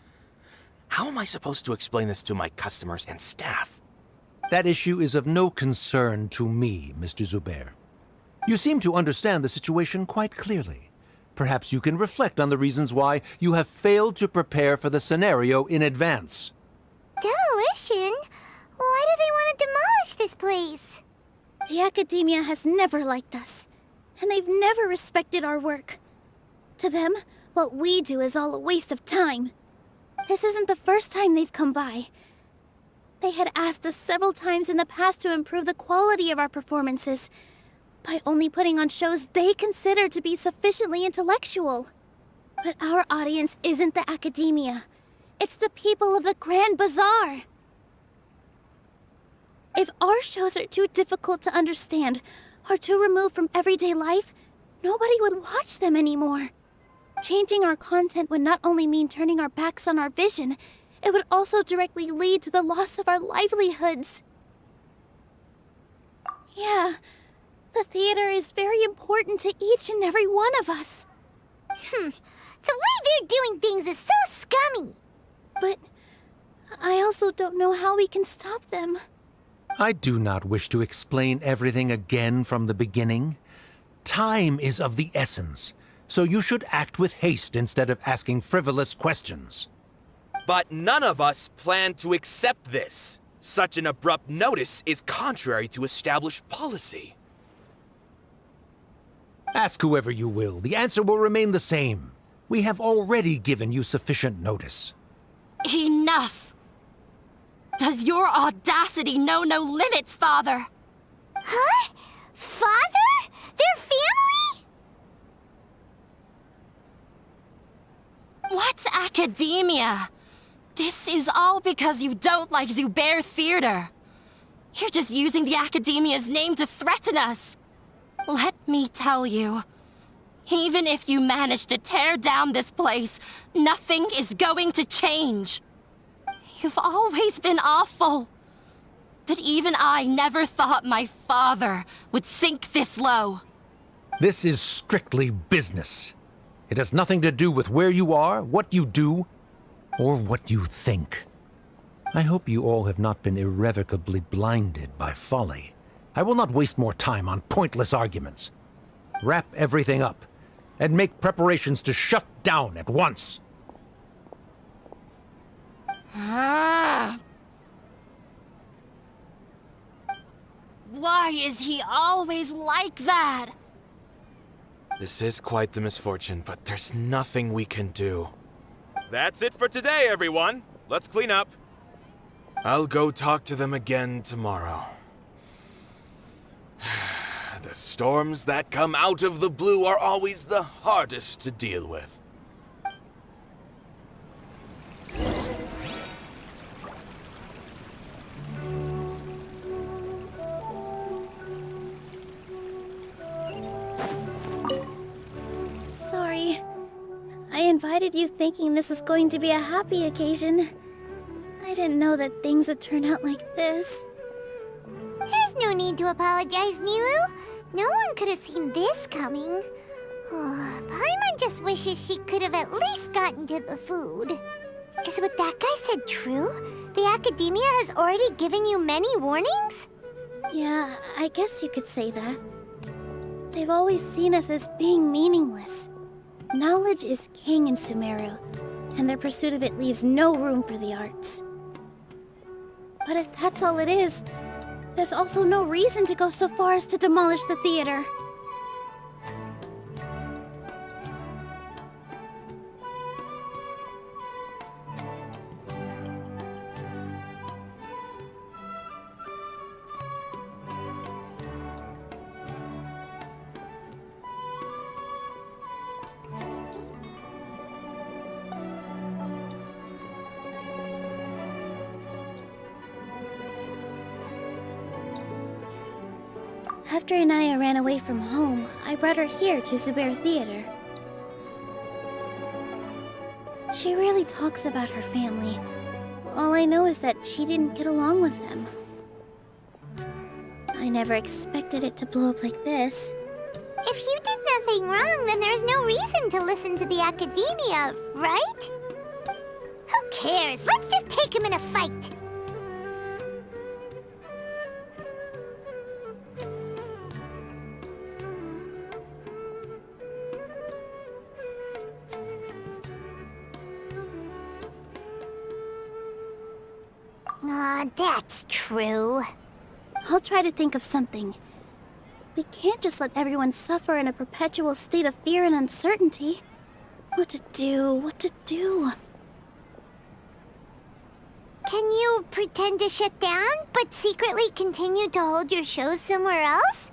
How am I supposed to explain this to my customers and staff? That issue is of no concern to me, Mr. Zubair. You seem to understand the situation quite clearly. Perhaps you can reflect on the reasons why you have failed to prepare for the scenario in advance. Demolition? Why do they want to demolish this place? The Academia has never liked us, and they've never respected our work. To them, what we do is all a waste of time. This isn't the first time they've come by. They had asked us several times in the past to improve the quality of our performances by only putting on shows they consider to be sufficiently intellectual. But our audience isn't the Academia. It's the people of the Grand Bazaar. If our shows are too difficult to understand or too removed from everyday life, nobody would watch them anymore. Changing our content would not only mean turning our backs on our vision, it would also directly lead to the loss of our livelihoods. Yeah, the theater is very important to each and every one of us. The way they're doing things is so scummy. But I also don't know how we can stop them. I do not wish to explain everything again from the beginning. Time is of the essence, so you should act with haste instead of asking frivolous questions. But none of us plan to accept this. Such an abrupt notice is contrary to established policy. Ask whoever you will, the answer will remain the same. We have already given you sufficient notice. Enough! Does your audacity know no limits, Father? Huh? Father? Their family? What's Academia? This is all because you don't like Zubair Theater. You're just using the Academia's name to threaten us. Let me tell you, even if you manage to tear down this place, nothing is going to change. You've always been awful. But even I never thought my father would sink this low. This is strictly business. It has nothing to do with where you are, what you do, or what you think. I hope you all have not been irrevocably blinded by folly. I will not waste more time on pointless arguments. Wrap everything up, and make preparations to shut down at once. Why is he always like that? This is quite the misfortune, but there's nothing we can do. That's it for today, everyone. Let's clean up. I'll go talk to them again tomorrow. The storms that come out of the blue are always the hardest to deal with. Sorry. I invited you thinking this was going to be a happy occasion. I didn't know that things would turn out like this. There's no need to apologize, Nilu. No one could have seen this coming. Paimon just wishes she could have at least gotten to the food. Is what that guy said true? The Academia has already given you many warnings? Yeah, I guess you could say that. They've always seen us as being meaningless. Knowledge is king in Sumeru, and their pursuit of it leaves no room for the arts. But if that's all it is, there's also no reason to go so far as to demolish the theater. After Inaya ran away from home, I brought her here to Zubair Theater. She rarely talks about her family. All I know is that she didn't get along with them. I never expected it to blow up like this. If you did nothing wrong, then there's no reason to listen to the academia, right? Who cares? Let's just take him in a fight. That's true. I'll try to think of something. We can't just let everyone suffer in a perpetual state of fear and uncertainty. What to do? Can you pretend to shut down, but secretly continue to hold your shows somewhere else?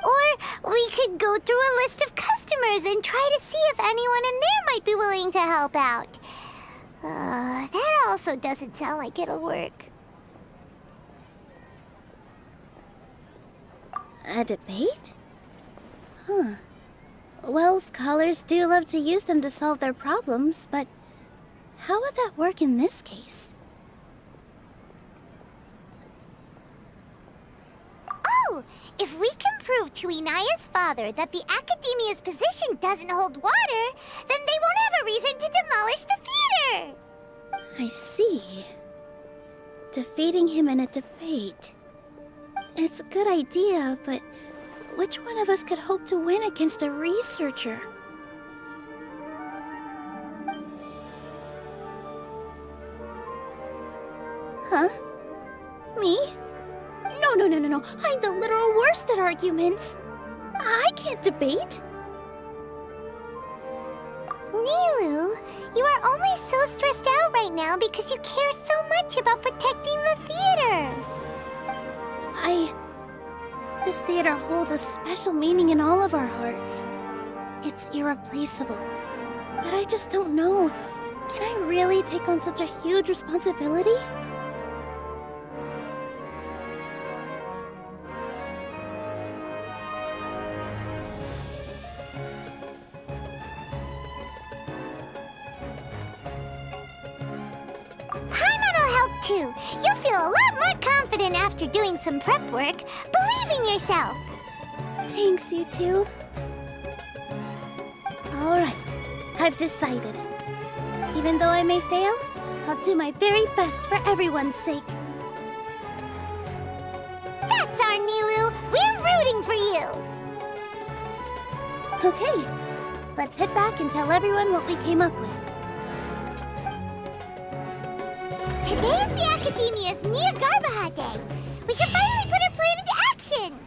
Or we could go through a list of customers and try to see if anyone in there might be willing to help out. That also doesn't sound like it'll work. A debate? Huh. Well, scholars do love to use them to solve their problems, but how would that work in this case? Oh! If we can prove to Inaya's father that the Academia's position doesn't hold water, then they won't have a reason to demolish the theater! I see. Defeating him in a debate. It's a good idea, but which one of us could hope to win against a researcher? Huh? Me? No. I'm the literal worst at arguments. I can't debate. Nilou, you are only so stressed out right now because you care so much about protecting the theater. This theater holds a special meaning in all of our hearts. It's irreplaceable. But I just don't know. Can I really take on such a huge responsibility? Too. You'll feel a lot more confident after doing some prep work. Believe in yourself. Thanks, you two. All right, I've decided. Even though I may fail, I'll do my very best for everyone's sake. That's our Nilou. We're rooting for you. Okay, let's head back and tell everyone what we came up with. Today is the Academia's Niagarbaha Day. We can finally put our plan into action.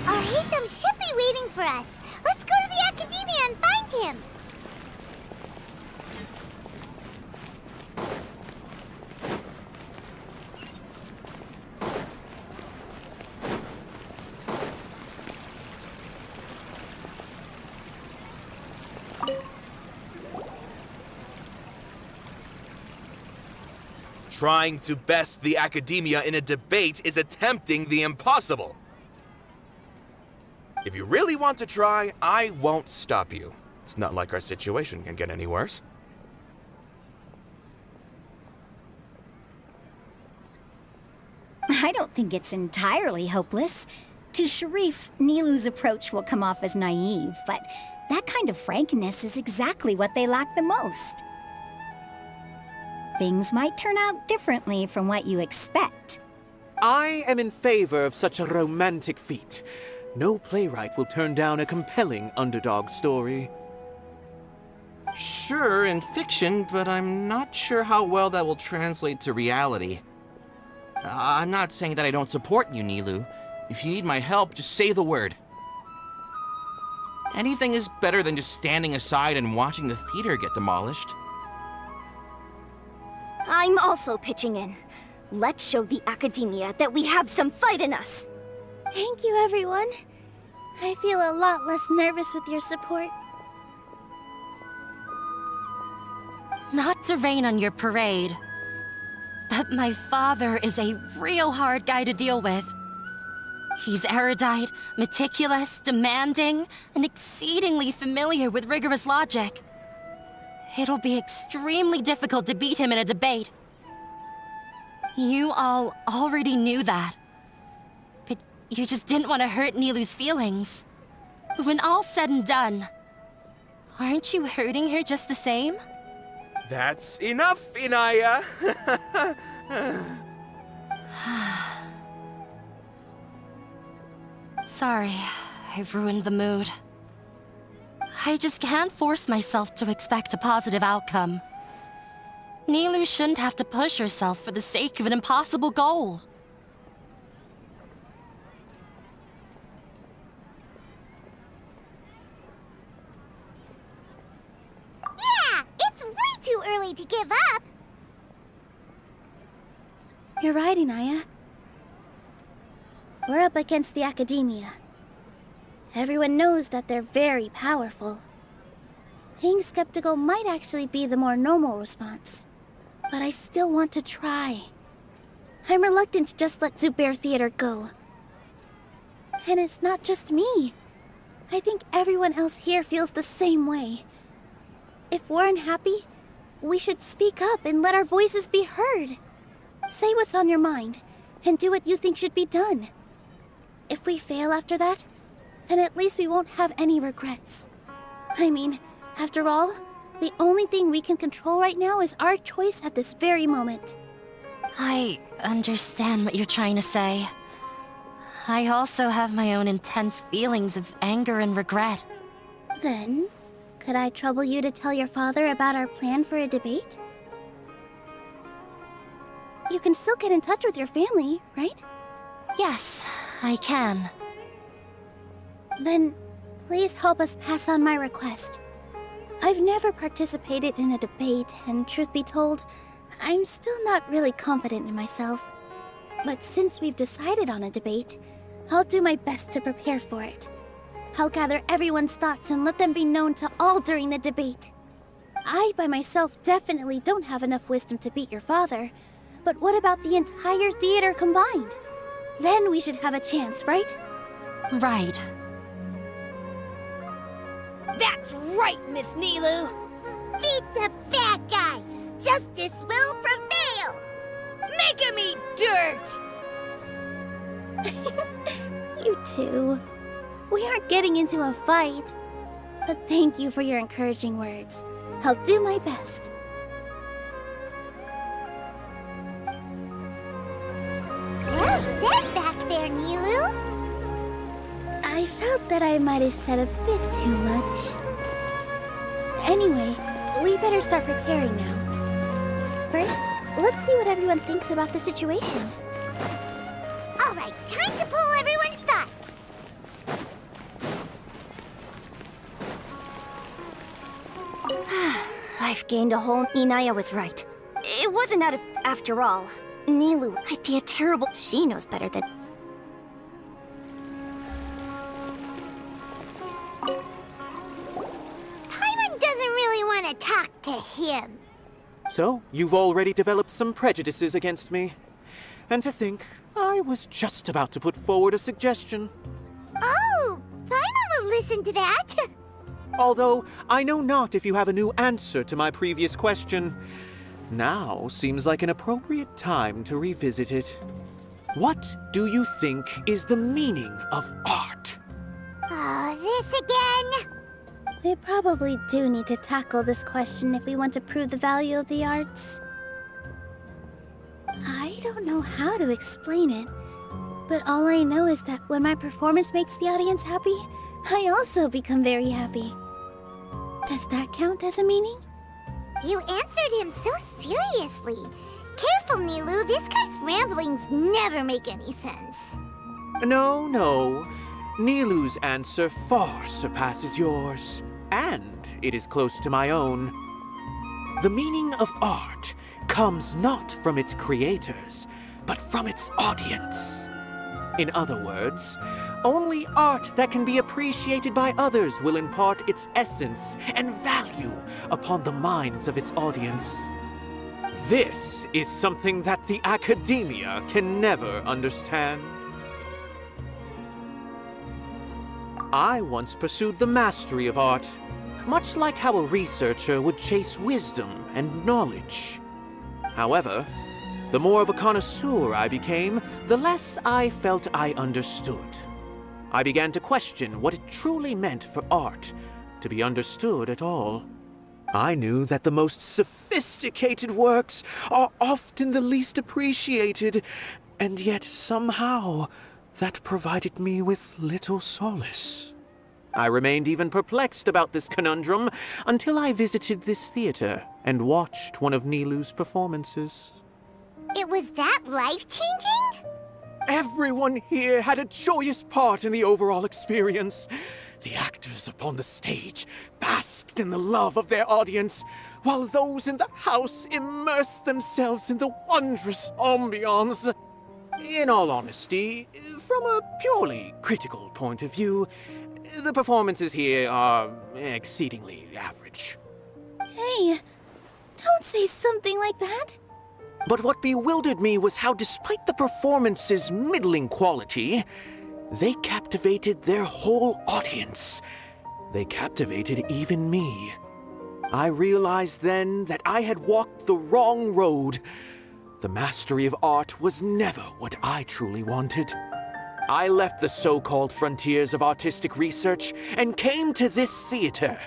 Al-Haytham should be waiting for us. Let's go to the Academia and find him. Trying to best the Academia in a debate is attempting the impossible. If you really want to try, I won't stop you. It's not like our situation can get any worse. I don't think it's entirely hopeless. To Sharif, Nilou's approach will come off as naive, but that kind of frankness is exactly what they lack the most. Things might turn out differently from what you expect. I am in favor of such a romantic feat. No playwright will turn down a compelling underdog story. Sure, in fiction, but I'm not sure how well that will translate to reality. I'm not saying that I don't support you, Nilou. If you need my help, just say the word. Anything is better than just standing aside and watching the theater get demolished. I'm also pitching in. Let's show the academia that we have some fight in us. Thank you, everyone. I feel a lot less nervous with your support. Not to rain on your parade, but my father is a real hard guy to deal with. He's erudite, meticulous, demanding, and exceedingly familiar with rigorous logic. It'll be extremely difficult to beat him in a debate. You all already knew that. But you just didn't want to hurt Nilou's feelings. When all's said and done, aren't you hurting her just the same? That's enough, Inaya! Sorry, I've ruined the mood. I just can't force myself to expect a positive outcome. Nilou shouldn't have to push herself for the sake of an impossible goal. Yeah! It's way too early to give up! You're right, Inaya. We're up against the academia. Everyone knows that they're very powerful. Being skeptical might actually be the more normal response. But I still want to try. I'm reluctant to just let Zubair Theater go. And it's not just me. I think everyone else here feels the same way. If we're unhappy, we should speak up and let our voices be heard. Say what's on your mind, and do what you think should be done. If we fail after that, then at least we won't have any regrets. I mean, after all, the only thing we can control right now is our choice at this very moment. I understand what you're trying to say. I also have my own intense feelings of anger and regret. Then, could I trouble you to tell your father about our plan for a debate? You can still get in touch with your family, right? Yes, I can. Then, please help us pass on my request. I've never participated in a debate, and truth be told, I'm still not really confident in myself. But since we've decided on a debate, I'll do my best to prepare for it. I'll gather everyone's thoughts and let them be known to all during the debate. I, by myself, definitely don't have enough wisdom to beat your father. But what about the entire theater combined? Then we should have a chance, right? Right. That's right, Miss Nilou! Beat the bad guy! Justice will prevail! Make him eat dirt! You two. We aren't getting into a fight. But thank you for your encouraging words. I'll do my best. Well said back there, Nilou! I felt that I might have said a bit too much. Anyway, we better start preparing now. First, let's see what everyone thinks about the situation. Alright, time to pull everyone's thoughts! I've gained a whole... Inaya was right. It wasn't after all. Nilou might be a terrible... She knows better than... Paimon doesn't really want to talk to him. So, you've already developed some prejudices against me. And to think, I was just about to put forward a suggestion. Oh, Paimon will listen to that. Although, I know not if you have a new answer to my previous question. Now seems like an appropriate time to revisit it. What do you think is the meaning of art? Oh, this again? We probably do need to tackle this question if we want to prove the value of the arts. I don't know how to explain it, but all I know is that when my performance makes the audience happy, I also become very happy. Does that count as a meaning? You answered him so seriously. Careful, Nilou. This guy's ramblings never make any sense. No, no. Nilou's answer far surpasses yours, and it is close to my own. The meaning of art comes not from its creators, but from its audience. In other words, only art that can be appreciated by others will impart its essence and value upon the minds of its audience. This is something that the academia can never understand. I once pursued the mastery of art, much like how a researcher would chase wisdom and knowledge. However, the more of a connoisseur I became, the less I felt I understood. I began to question what it truly meant for art to be understood at all. I knew that the most sophisticated works are often the least appreciated, and yet somehow that provided me with little solace. I remained even perplexed about this conundrum until I visited this theater and watched one of Nilou's performances. It was that life-changing? Everyone here had a joyous part in the overall experience. The actors upon the stage basked in the love of their audience, while those in the house immersed themselves in the wondrous ambiance. In all honesty, from a purely critical point of view, the performances here are exceedingly average. Hey, don't say something like that. But what bewildered me was how, despite the performance's middling quality, they captivated their whole audience. They captivated even me. I realized then that I had walked the wrong road. The mastery of art was never what I truly wanted. I left the so-called frontiers of artistic research and came to this theater,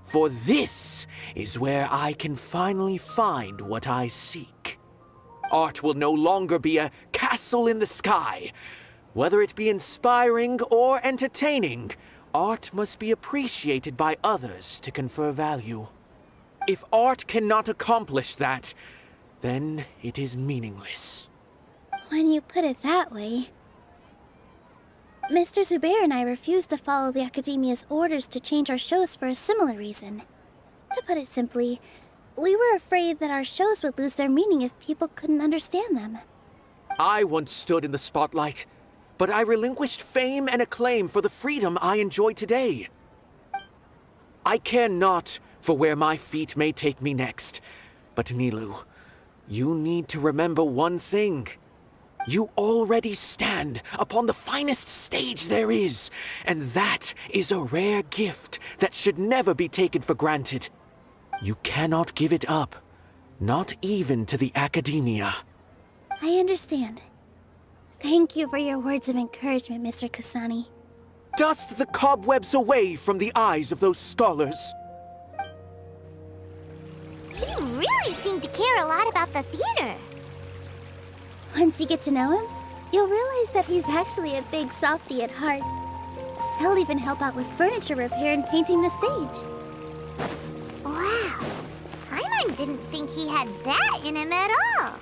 for this is where I can finally find what I seek. Art will no longer be a castle in the sky. Whether it be inspiring or entertaining, art must be appreciated by others to confer value. If art cannot accomplish that, then it is meaningless. When you put it that way... Mr. Zubair and I refused to follow the Academia's orders to change our shows for a similar reason. To put it simply, we were afraid that our shows would lose their meaning if people couldn't understand them. I once stood in the spotlight, but I relinquished fame and acclaim for the freedom I enjoy today. I care not for where my feet may take me next, but Nilou, you need to remember one thing. You already stand upon the finest stage there is, and that is a rare gift that should never be taken for granted. You cannot give it up, not even to the Academia. I understand. Thank you for your words of encouragement, Mr. Kasani. Dust the cobwebs away from the eyes of those scholars. He really seemed to care a lot about the theater. Once you get to know him, you'll realize that he's actually a big softie at heart. He'll even help out with furniture repair and painting the stage. Wow. Paimon didn't think he had that in him at all.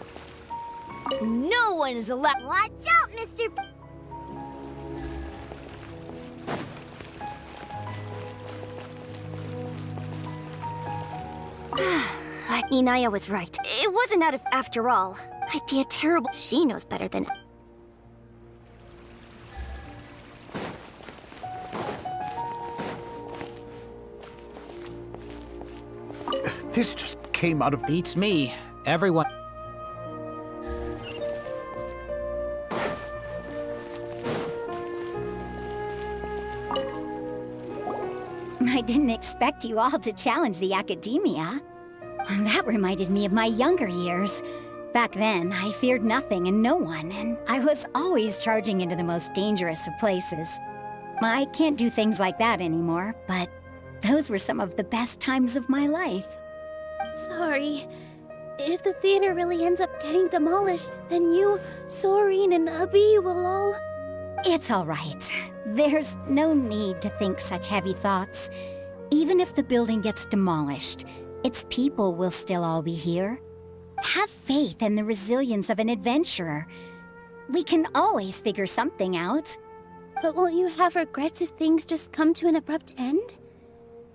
No one is allowed. Watch out, Mr. Inaya was right. It wasn't out of after all. I'd be a terrible... She knows better than... This just came out of... Beats me. Everyone... I didn't expect you all to challenge the Academia. That reminded me of my younger years. Back then, I feared nothing and no one, and I was always charging into the most dangerous of places. I can't do things like that anymore, but those were some of the best times of my life. Sorry. If the theater really ends up getting demolished, then you, Soren, and Abi will all... It's all right. There's no need to think such heavy thoughts. Even if the building gets demolished, its people will still all be here. Have faith in the resilience of an adventurer. We can always figure something out. But won't you have regrets if things just come to an abrupt end?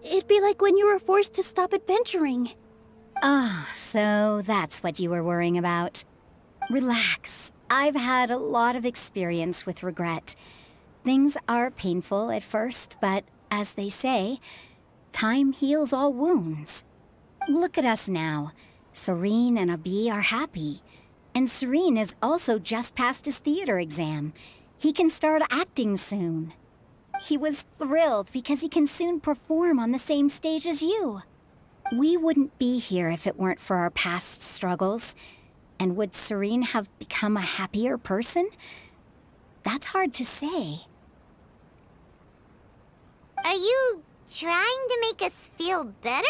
It'd be like when you were forced to stop adventuring. Ah, so that's what you were worrying about. Relax. I've had a lot of experience with regret. Things are painful at first, but as they say, time heals all wounds. Look at us now. Serene and Abi are happy. And Serene has also just passed his theater exam. He can start acting soon. He was thrilled because he can soon perform on the same stage as you. We wouldn't be here if it weren't for our past struggles. And would Serene have become a happier person? That's hard to say. Are you trying to make us feel better?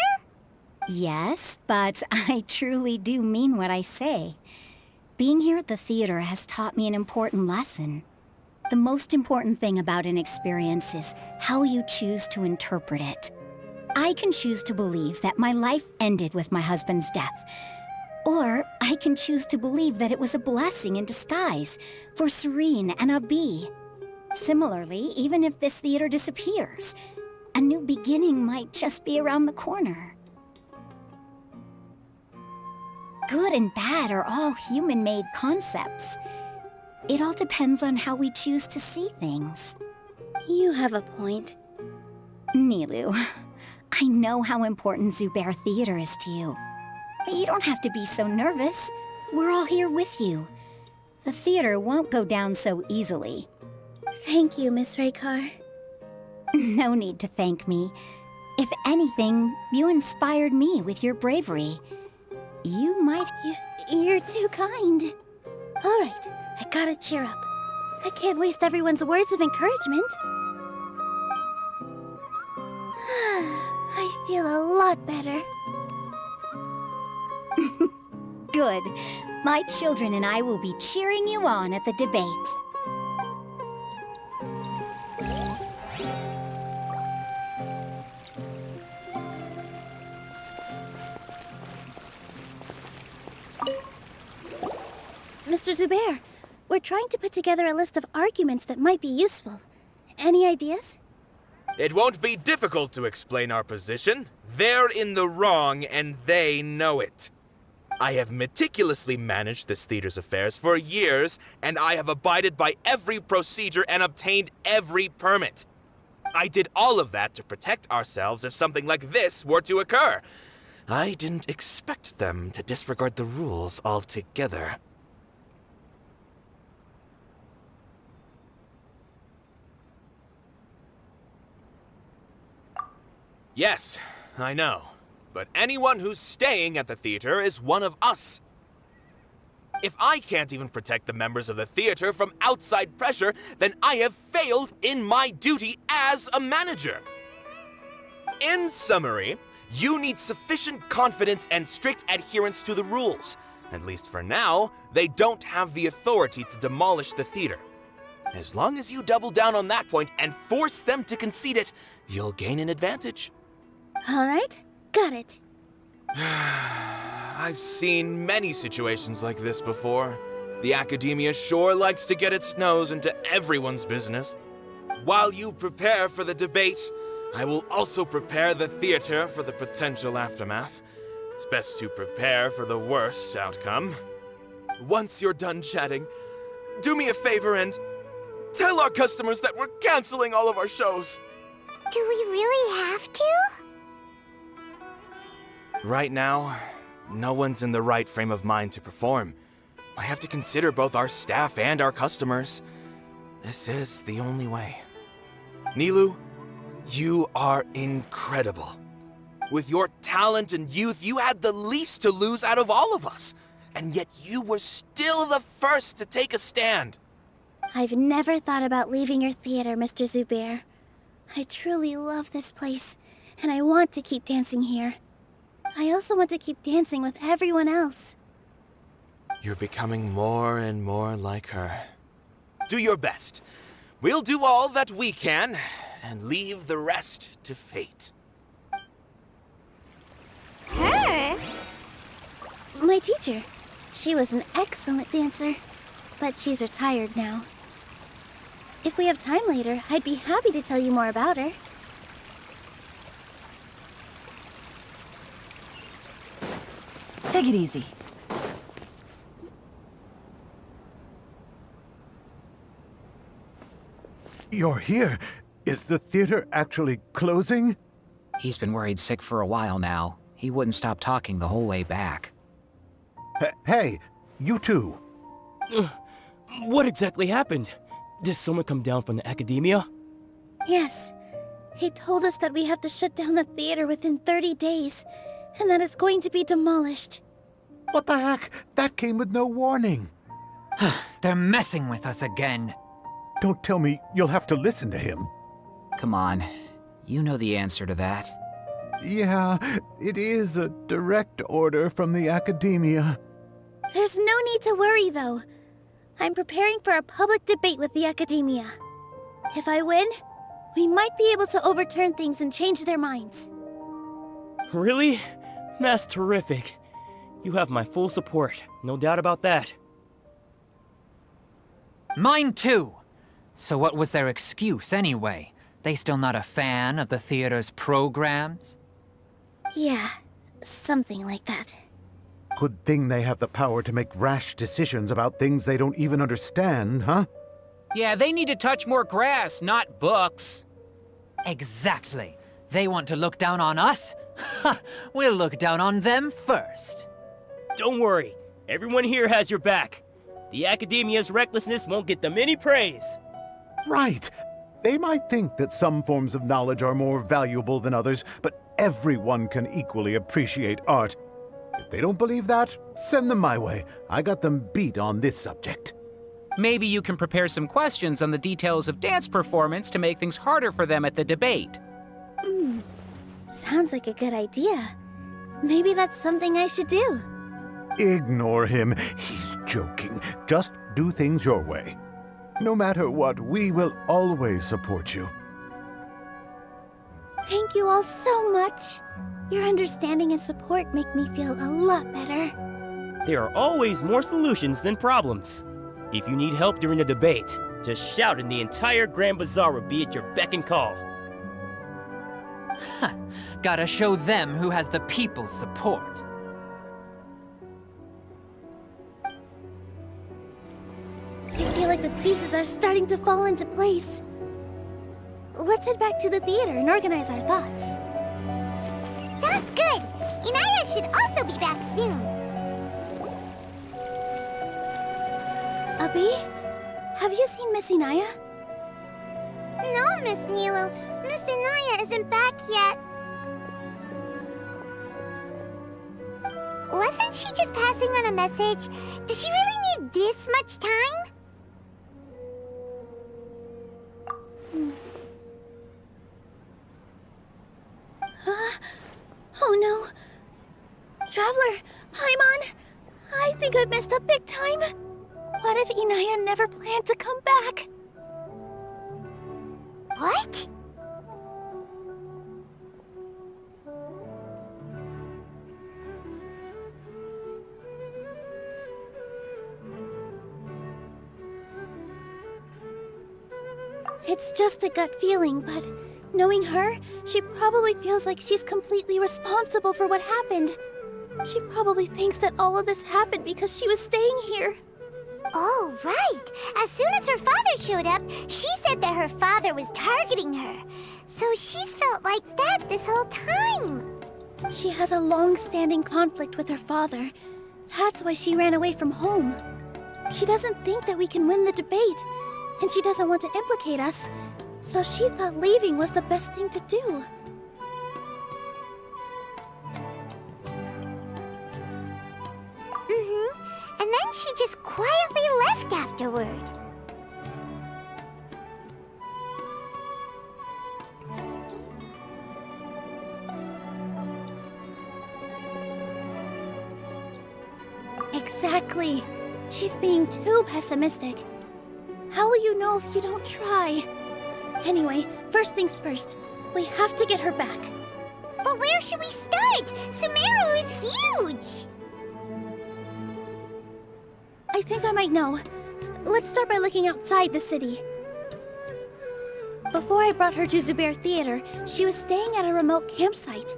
Yes, but I truly do mean what I say. Being here at the theater has taught me an important lesson. The most important thing about an experience is how you choose to interpret it. I can choose to believe that my life ended with my husband's death. Or I can choose to believe that it was a blessing in disguise for Serene and Abi. Similarly, even if this theater disappears, a new beginning might just be around the corner. Good and bad are all human-made concepts. It all depends on how we choose to see things. You have a point. Nilou, I know how important Zubair Theater is to you. But you don't have to be so nervous. We're all here with you. The theater won't go down so easily. Thank you, Miss Raykar. No need to thank me. If anything, you inspired me with your bravery. You might... You're too kind. All right, I gotta cheer up. I can't waste everyone's words of encouragement. I feel a lot better. Good. My children and I will be cheering you on at the debate. Mr. Zubair, we're trying to put together a list of arguments that might be useful. Any ideas? It won't be difficult to explain our position. They're in the wrong, and they know it. I have meticulously managed this theater's affairs for years, and I have abided by every procedure and obtained every permit. I did all of that to protect ourselves if something like this were to occur. I didn't expect them to disregard the rules altogether. Yes, I know. But anyone who's staying at the theater is one of us. If I can't even protect the members of the theater from outside pressure, then I have failed in my duty as a manager. In summary, you need sufficient confidence and strict adherence to the rules. At least for now, they don't have the authority to demolish the theater. As long as you double down on that point and force them to concede it, you'll gain an advantage. All right, got it. I've seen many situations like this before. The academia sure likes to get its nose into everyone's business. While you prepare for the debate, I will also prepare the theater for the potential aftermath. It's best to prepare for the worst outcome. Once you're done chatting, do me a favor and tell our customers that we're canceling all of our shows. Do we really have to? Right now, no one's in the right frame of mind to perform. I have to consider both our staff and our customers. This is the only way. Nilou, you are incredible. With your talent and youth, you had the least to lose out of all of us. And yet you were still the first to take a stand. I've never thought about leaving your theater, Mr. Zubair. I truly love this place, and I want to keep dancing here. I also want to keep dancing with everyone else. You're becoming more and more like her. Do your best. We'll do all that we can, and leave the rest to fate. Her? My teacher. She was an excellent dancer, but she's retired now. If we have time later, I'd be happy to tell you more about her. Take it easy. You're here. Is the theater actually closing? He's been worried sick for a while now. He wouldn't stop talking the whole way back. Hey, you two. What exactly happened? Did someone come down from the academia? Yes. He told us that we have to shut down the theater within 30 days, and that it's going to be demolished. What the heck? That came with no warning. They're messing with us again. Don't tell me you'll have to listen to him. Come on. You know the answer to that. Yeah, it is a direct order from the academia. There's no need to worry, though. I'm preparing for a public debate with the academia. If I win, we might be able to overturn things and change their minds. Really? That's terrific. You have my full support, no doubt about that. Mine too. So what was their excuse anyway? They still not a fan of the theater's programs? Yeah, something like that. Good thing they have the power to make rash decisions about things they don't even understand, huh? Yeah, they need to touch more grass, not books. Exactly. They want to look down on us? Ha! We'll look down on them first. Don't worry. Everyone here has your back. The academia's recklessness won't get them any praise. Right. They might think that some forms of knowledge are more valuable than others, but everyone can equally appreciate art. If they don't believe that, send them my way. I got them beat on this subject. Maybe you can prepare some questions on the details of dance performance to make things harder for them at the debate. Sounds like a good idea. Maybe that's something I should do. Ignore him. He's joking. Just do things your way. No matter what, we will always support you. Thank you all so much. Your understanding and support make me feel a lot better. There are always more solutions than problems. If you need help during the debate, just shout and the entire Grand Bazaar will be at your beck and call. Huh. Gotta show them who has the people's support. I feel like the pieces are starting to fall into place. Let's head back to the theater and organize our thoughts. Sounds good. Inaya should also be back soon. Abi, have you seen Miss Inaya? No, Miss Nilo. Miss Inaya isn't back yet. Wasn't she just passing on a message? Does she really need this much time? Oh no. Traveler, Paimon, I think I've messed up big time. What if Inaya never planned to come back? What? It's just a gut feeling, but knowing her, she probably feels like she's completely responsible for what happened. She probably thinks that all of this happened because she was staying here. Oh, right. As soon as her father showed up, she said that her father was targeting her. So she's felt like that this whole time. She has a long-standing conflict with her father. That's why she ran away from home. She doesn't think that we can win the debate, and she doesn't want to implicate us, so she thought leaving was the best thing to do. And then she just quietly left afterward. Exactly. She's being too pessimistic. How will you know if you don't try? Anyway, first things first. We have to get her back. But where should we start? Sumeru is huge! I think I might know. Let's start by looking outside the city. Before I brought her to Zubair Theater, she was staying at a remote campsite.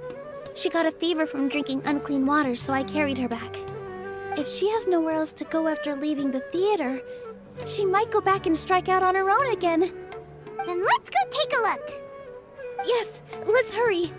She got a fever from drinking unclean water, so I carried her back. If she has nowhere else to go after leaving the theater, she might go back and strike out on her own again. Then let's go take a look. Yes, let's hurry.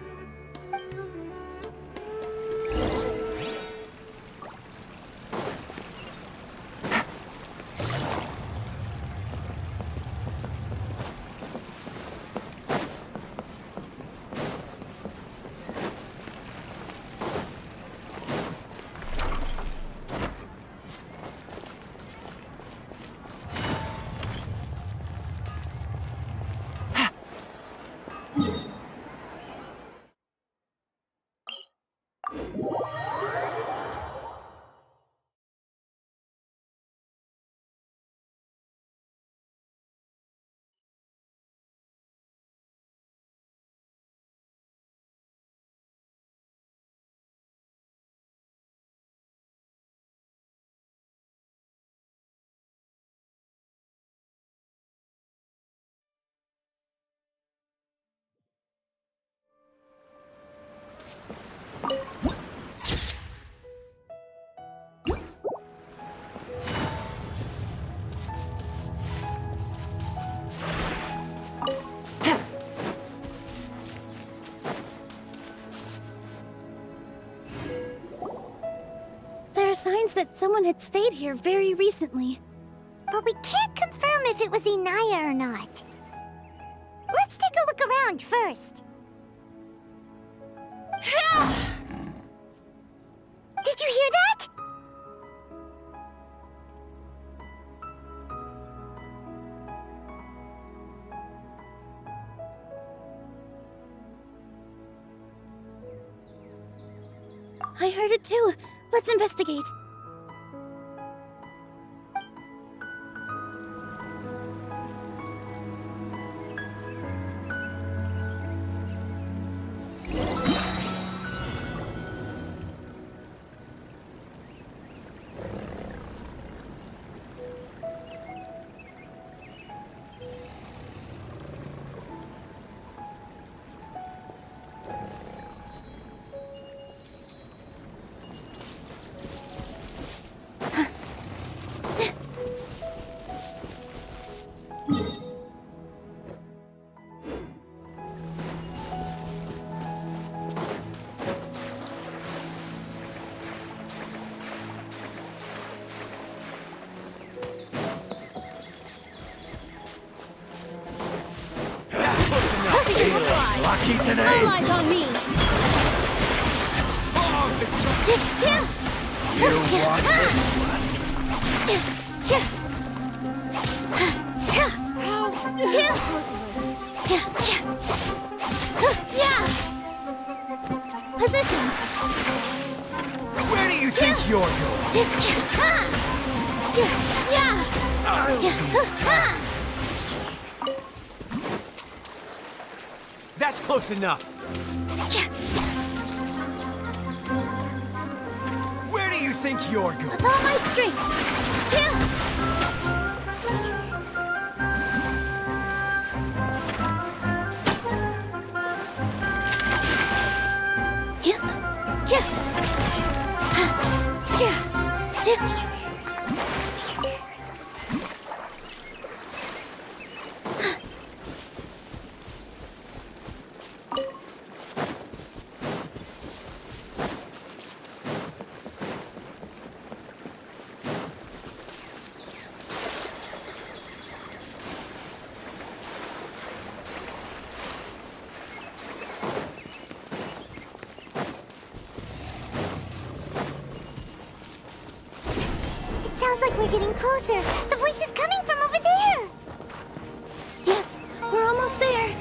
There are signs that someone had stayed here very recently. But we can't confirm if it was Inaya or not. Let's take a look around first. Did you hear that? I heard it too. Let's investigate. Lucky today. All eyes on me. You want this one? Positions. Where do you think you're going? That's close enough. Where do you think you're going? With all my strength. Sounds like we're getting closer. The voice is coming from over there. Yes, we're almost there.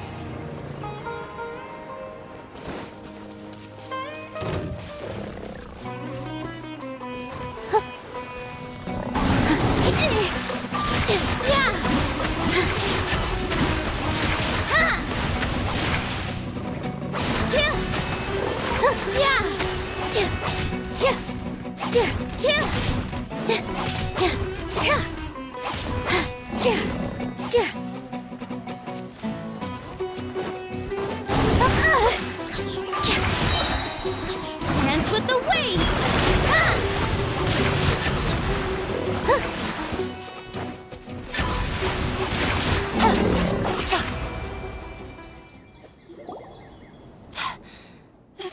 Dance with the waves!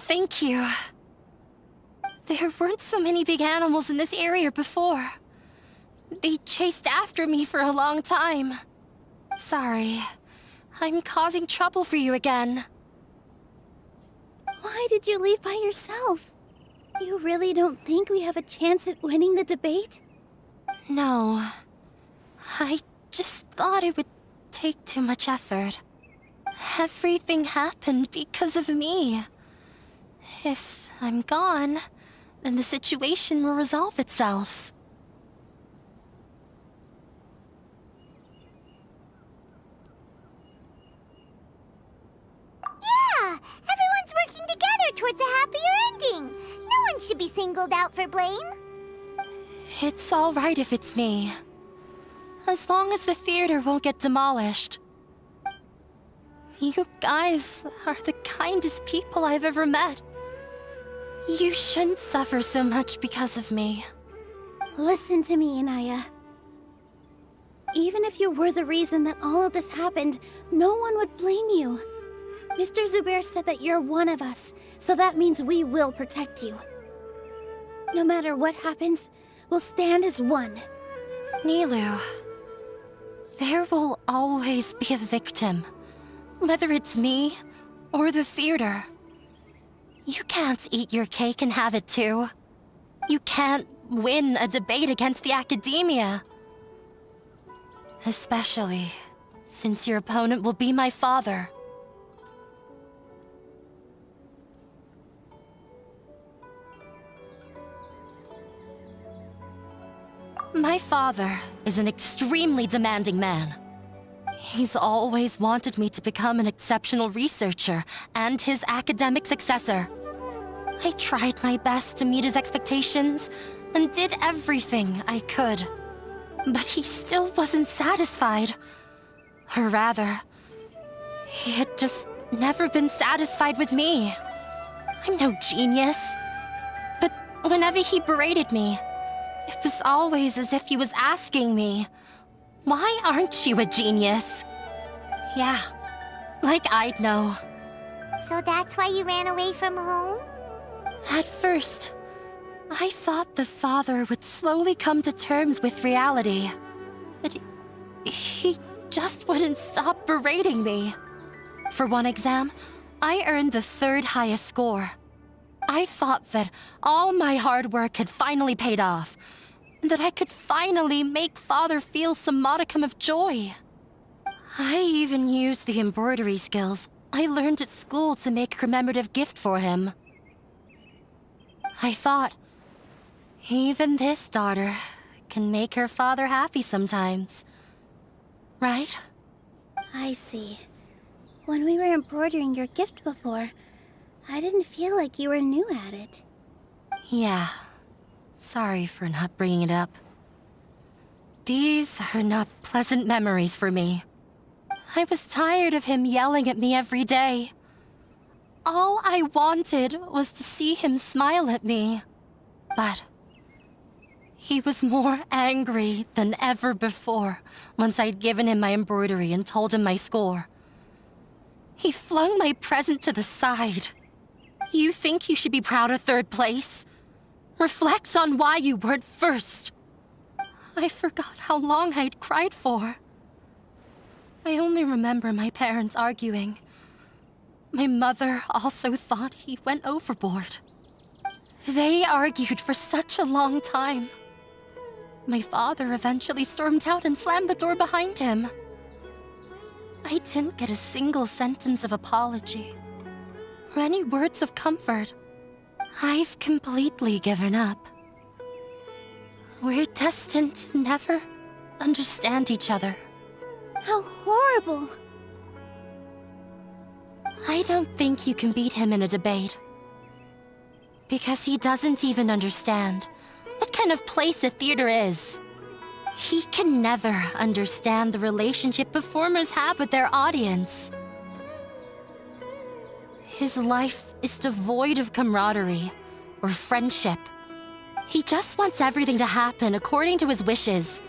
Thank you. There weren't so many big animals in this area before. They chased after me for a long time. Sorry. I'm causing trouble for you again. Why did you leave by yourself? You really don't think we have a chance at winning the debate? No. I just thought it would take too much effort. Everything happened because of me. If I'm gone, then the situation will resolve itself. Yeah! Everyone's working together towards a happier ending. No one should be singled out for blame. It's all right if it's me. As long as the theater won't get demolished. You guys are the kindest people I've ever met. You shouldn't suffer so much because of me. Listen to me, Inaya. Even if you were the reason that all of this happened, no one would blame you. Mr. Zubair said that you're one of us, so that means we will protect you. No matter what happens, we'll stand as one. Nilou, there will always be a victim. Whether it's me or the theater. You can't eat your cake and have it too. You can't win a debate against the academia. Especially since your opponent will be my father. My father is an extremely demanding man. He's always wanted me to become an exceptional researcher and his academic successor. I tried my best to meet his expectations and did everything I could. But he still wasn't satisfied. Or rather, he had just never been satisfied with me. I'm no genius. But whenever he berated me, it was always as if he was asking me, "Why aren't you a genius?" Yeah, like I'd know. So that's why you ran away from home? At first, I thought the father would slowly come to terms with reality. But he just wouldn't stop berating me. For one exam, I earned the 3rd highest score. I thought that all my hard work had finally paid off, and that I could finally make father feel some modicum of joy. I even used the embroidery skills I learned at school to make a commemorative gift for him. I thought, even this daughter can make her father happy sometimes. Right? I see. When we were embroidering your gift before, I didn't feel like you were new at it. Yeah. Sorry for not bringing it up. These are not pleasant memories for me. I was tired of him yelling at me every day. All I wanted was to see him smile at me. But he was more angry than ever before once I'd given him my embroidery and told him my score. He flung my present to the side. You think you should be proud of 3rd place? Reflect on why you weren't first. I forgot how long I'd cried for. I only remember my parents arguing. My mother also thought he went overboard. They argued for such a long time. My father eventually stormed out and slammed the door behind him. I didn't get a single sentence of apology or any words of comfort. I've completely given up. We're destined to never understand each other. How horrible! I don't think you can beat him in a debate. Because he doesn't even understand what kind of place a theater is. He can never understand the relationship performers have with their audience. His life is devoid of camaraderie or friendship. He just wants everything to happen according to his wishes,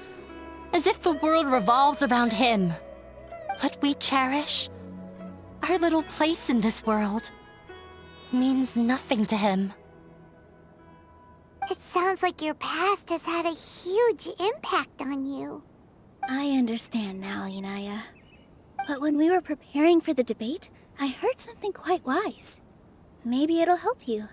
as if the world revolves around him. What we cherish, our little place in this world, means nothing to him. It sounds like your past has had a huge impact on you. I understand now, Inaya. But when we were preparing for the debate, I heard something quite wise. Maybe it'll help you.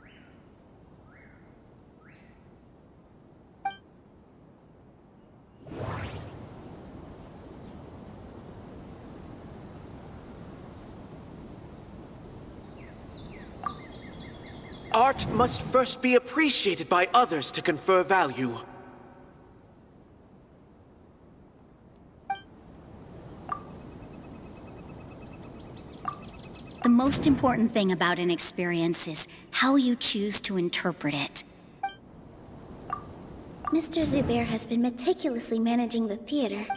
Art must first be appreciated by others to confer value. The most important thing about an experience is how you choose to interpret it. Mr. Zubair has been meticulously managing the theater.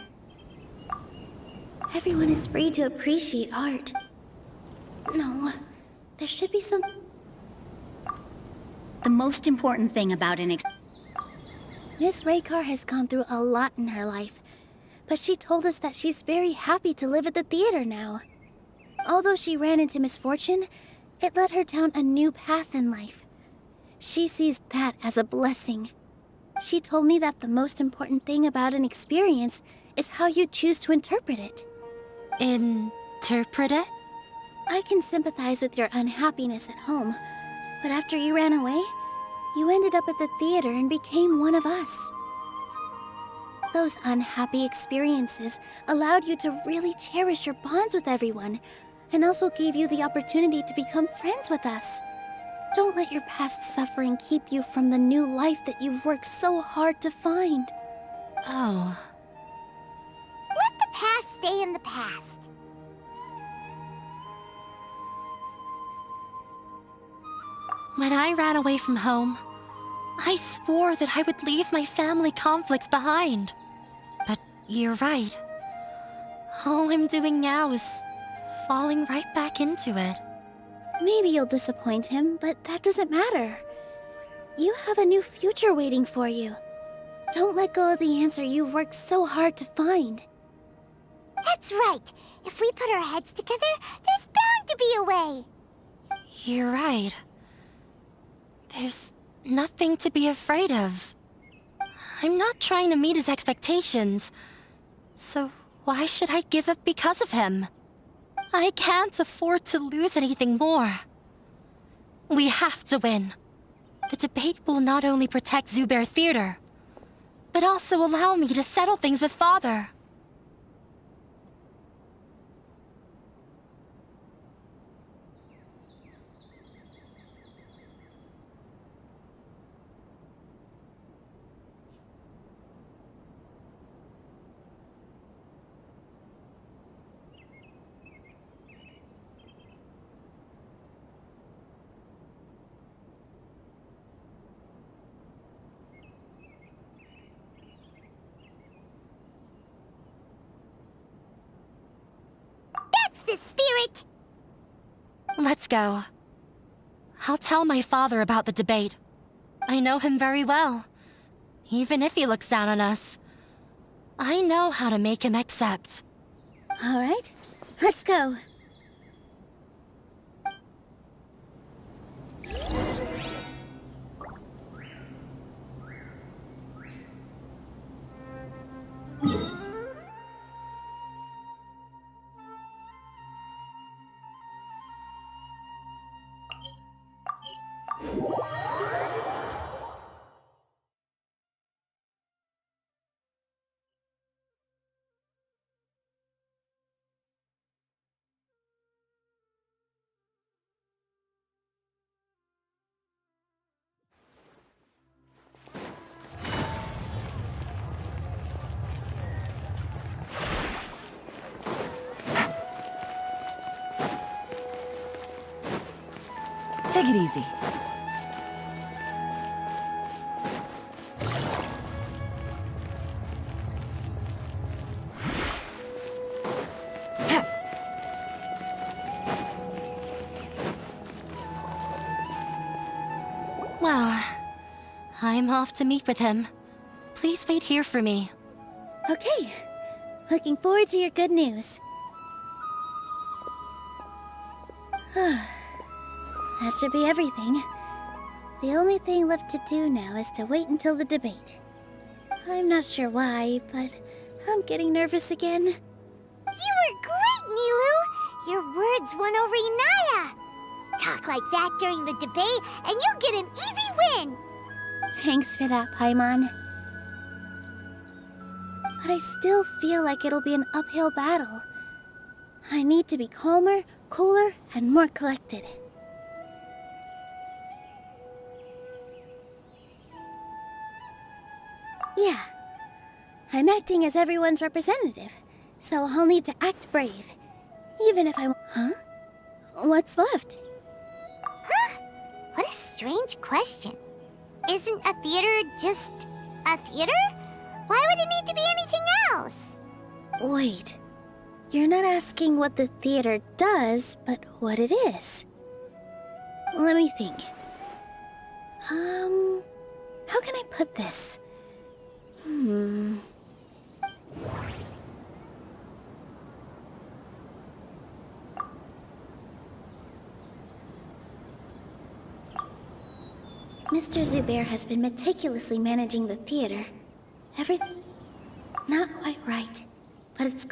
Everyone is free to appreciate art. No, there should be some... The most important thing about an Miss Raykar has gone through a lot in her life, but she told us that she's very happy to live at the theater now. Although she ran into misfortune, it led her down a new path in life. She sees that as a blessing. She told me that the most important thing about an experience is how you choose to interpret it. Interpret it? I can sympathize with your unhappiness at home, but after you ran away, you ended up at the theater and became one of us. Those unhappy experiences allowed you to really cherish your bonds with everyone, and also gave you the opportunity to become friends with us. Don't let your past suffering keep you from the new life that you've worked so hard to find. Oh. Let the past stay in the past. When I ran away from home, I swore that I would leave my family conflicts behind. But you're right. All I'm doing now is falling right back into it. Maybe you'll disappoint him, but that doesn't matter. You have a new future waiting for you. Don't let go of the answer you've worked so hard to find. That's right. If we put our heads together, there's bound to be a way. You're right. There's nothing to be afraid of. I'm not trying to meet his expectations, so why should I give up because of him? I can't afford to lose anything more. We have to win. The debate will not only protect Zubair Theater, but also allow me to settle things with Father. The spirit! Let's go. I'll tell my father about the debate. I know him very well. Even if he looks down on us, I know how to make him accept. All right, let's go. Take it easy. I'm off to meet with him. Please wait here for me. Okay. Looking forward to your good news. That should be everything. The only thing left to do now is to wait until the debate. I'm not sure why, but I'm getting nervous again. You were great, Nilou! Your words won over Inaya! Talk like that during the debate, and you'll get an easy win! Thanks for that, Paimon. But I still feel like it'll be an uphill battle. I need to be calmer, cooler, and more collected. Yeah. I'm acting as everyone's representative, so I'll need to act brave. Even if I... Huh? What's left? Huh? What a strange question. Isn't a theater just a theater? Why would it need to be anything else? Wait. You're not asking what the theater does, but what it is. Let me think. How can I put this? Mr. Zubair has been meticulously managing the theater. Not quite right, but it's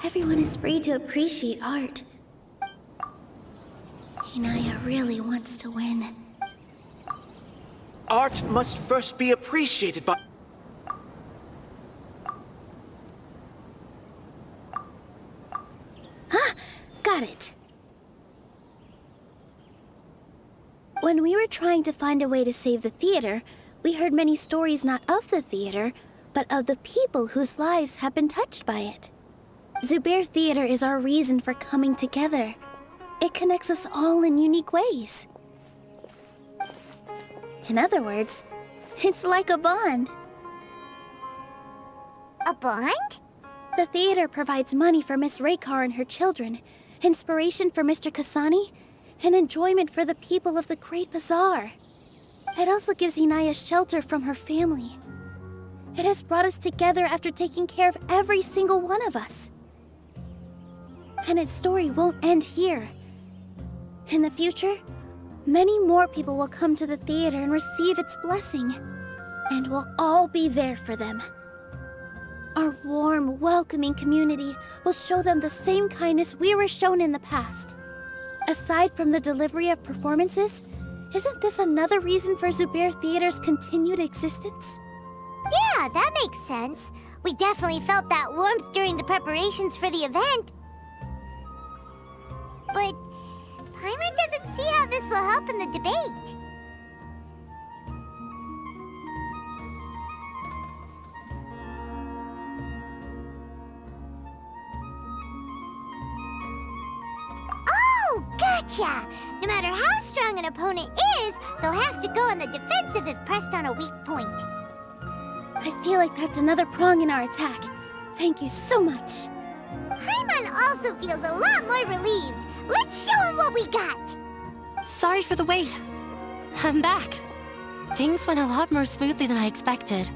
everyone is free to appreciate art. Inaya really wants to win. Art must first be appreciated by... Got it. When we were trying to find a way to save the theater, we heard many stories not of the theater, but of the people whose lives have been touched by it. Zubair Theater is our reason for coming together. It connects us all in unique ways. In other words, it's like a bond. A bond? The theater provides money for Miss Raykar and her children, inspiration for Mr. Kasani, and enjoyment for the people of the Great Bazaar. It also gives Inaya shelter from her family. It has brought us together after taking care of every single one of us. And its story won't end here. In the future, many more people will come to the theater and receive its blessing. And we'll all be there for them. Our warm, welcoming community will show them the same kindness we were shown in the past. Aside from the delivery of performances, isn't this another reason for Zubair Theater's continued existence? Yeah, that makes sense. We definitely felt that warmth during the preparations for the event. But Paimon doesn't see how this will help in the debate. Oh, gotcha! No matter how strong an opponent is, they'll have to go on the defensive if pressed on a weak point. I feel like that's another prong in our attack. Thank you so much. Paimon also feels a lot more relieved. Let's show him what we got! Sorry for the wait. I'm back. Things went a lot more smoothly than I expected.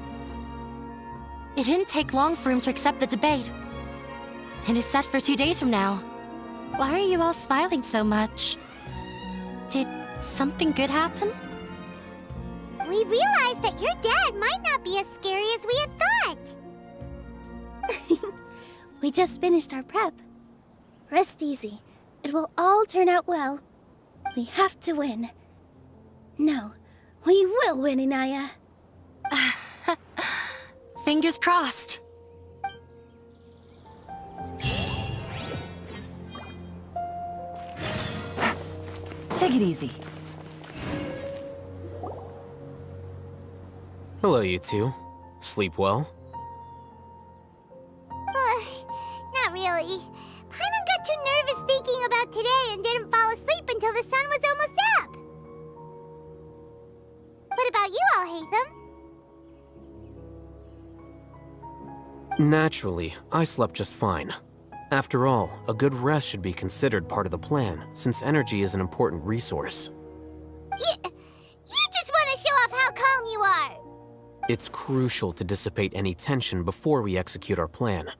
It didn't take long for him to accept the debate. It is set for 2 days from now. Why are you all smiling so much? Did something good happen? We realized that your dad might not be as scary as we had thought. We just finished our prep. Rest easy. It will all turn out well. We have to win. No, we will win, Inaya. Fingers crossed. Take it easy. Hello, you two. Sleep well? Not really. Paimon got too nervous thinking about today and didn't fall asleep until the sun was almost up. What about you all, Hatham? Naturally, I slept just fine. After all, a good rest should be considered part of the plan, since energy is an important resource. You just want to It's crucial to dissipate any tension before we execute our plan.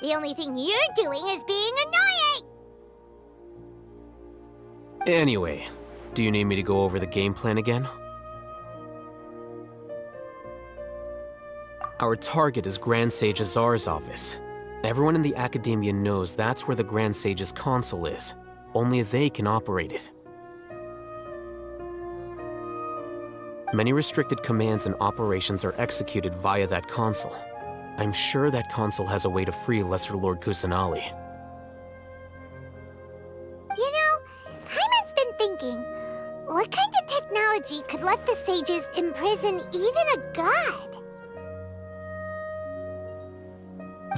The only thing you're doing is being annoying! Anyway, do you need me to go over the game plan again? Our target is Grand Sage Azar's office. Everyone in the Academia knows that's where the Grand Sage's console is. Only they can operate it. Many restricted commands and operations are executed via that console. I'm sure that console has a way to free Lesser Lord Kusanali. You know, Paimon's been thinking, what kind of technology could let the sages imprison even a god?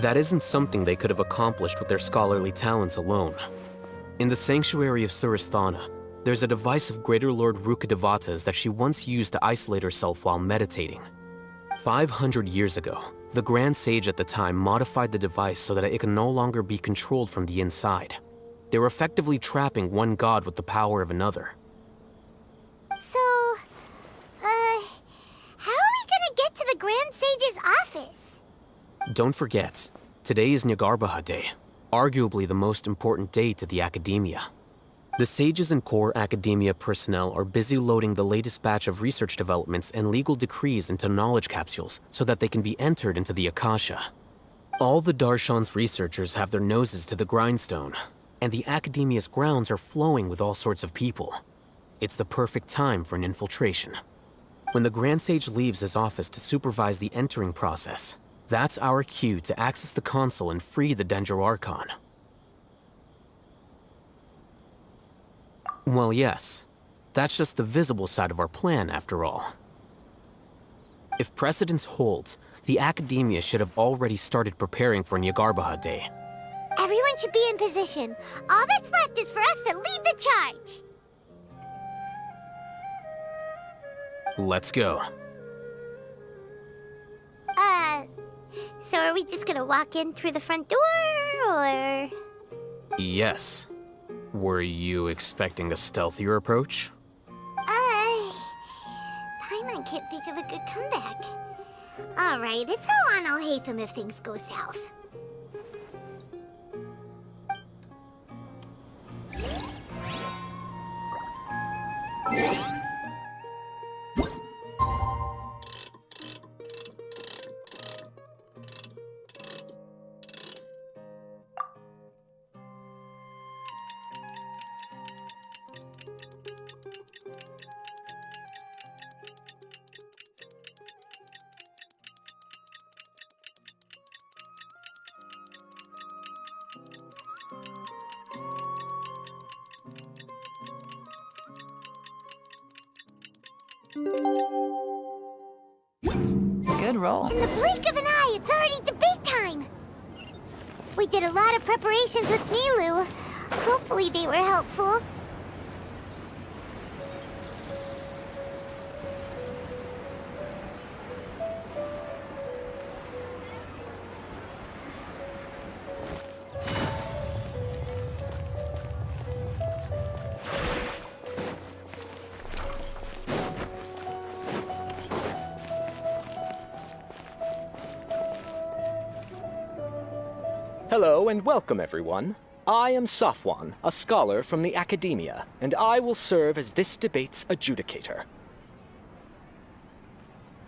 That isn't something they could have accomplished with their scholarly talents alone. In the Sanctuary of Surasthana, there's a device of Greater Lord Rukkhadevata's that she once used to isolate herself while meditating. 500 years ago, the Grand Sage at the time modified the device so that it could no longer be controlled from the inside. They were effectively trapping one god with the power of another. So, how are we gonna get to the Grand Sage's office? Don't forget, today is Nyagarbha Day, arguably the most important day to the Academia. The sages and core Academia personnel are busy loading the latest batch of research developments and legal decrees into knowledge capsules so that they can be entered into the Akasha. All the Darshan's researchers have their noses to the grindstone, and the Academia's grounds are flowing with all sorts of people. It's the perfect time for an infiltration. When the Grand Sage leaves his office to supervise the entering process, that's our cue to access the console and free the Dendro Archon. Well, yes. That's just the visible side of our plan, after all. If precedence holds, the Academia should have already started preparing for Nyagarbha Day. Everyone should be in position. All that's left is for us to lead the charge. Let's go. So are we just gonna walk in through the front door, or...? Yes. Were you expecting a stealthier approach? Paimon can't think of a good comeback. Alright, it's all on Alhaitham if things go south. Good roll. In the blink of an eye, it's already debate time! We did a lot of preparations with Nilou. Hopefully they were helpful. Hello and welcome, everyone. I am SHAFWAN, a scholar from the Academia, and I will serve as this debate's adjudicator.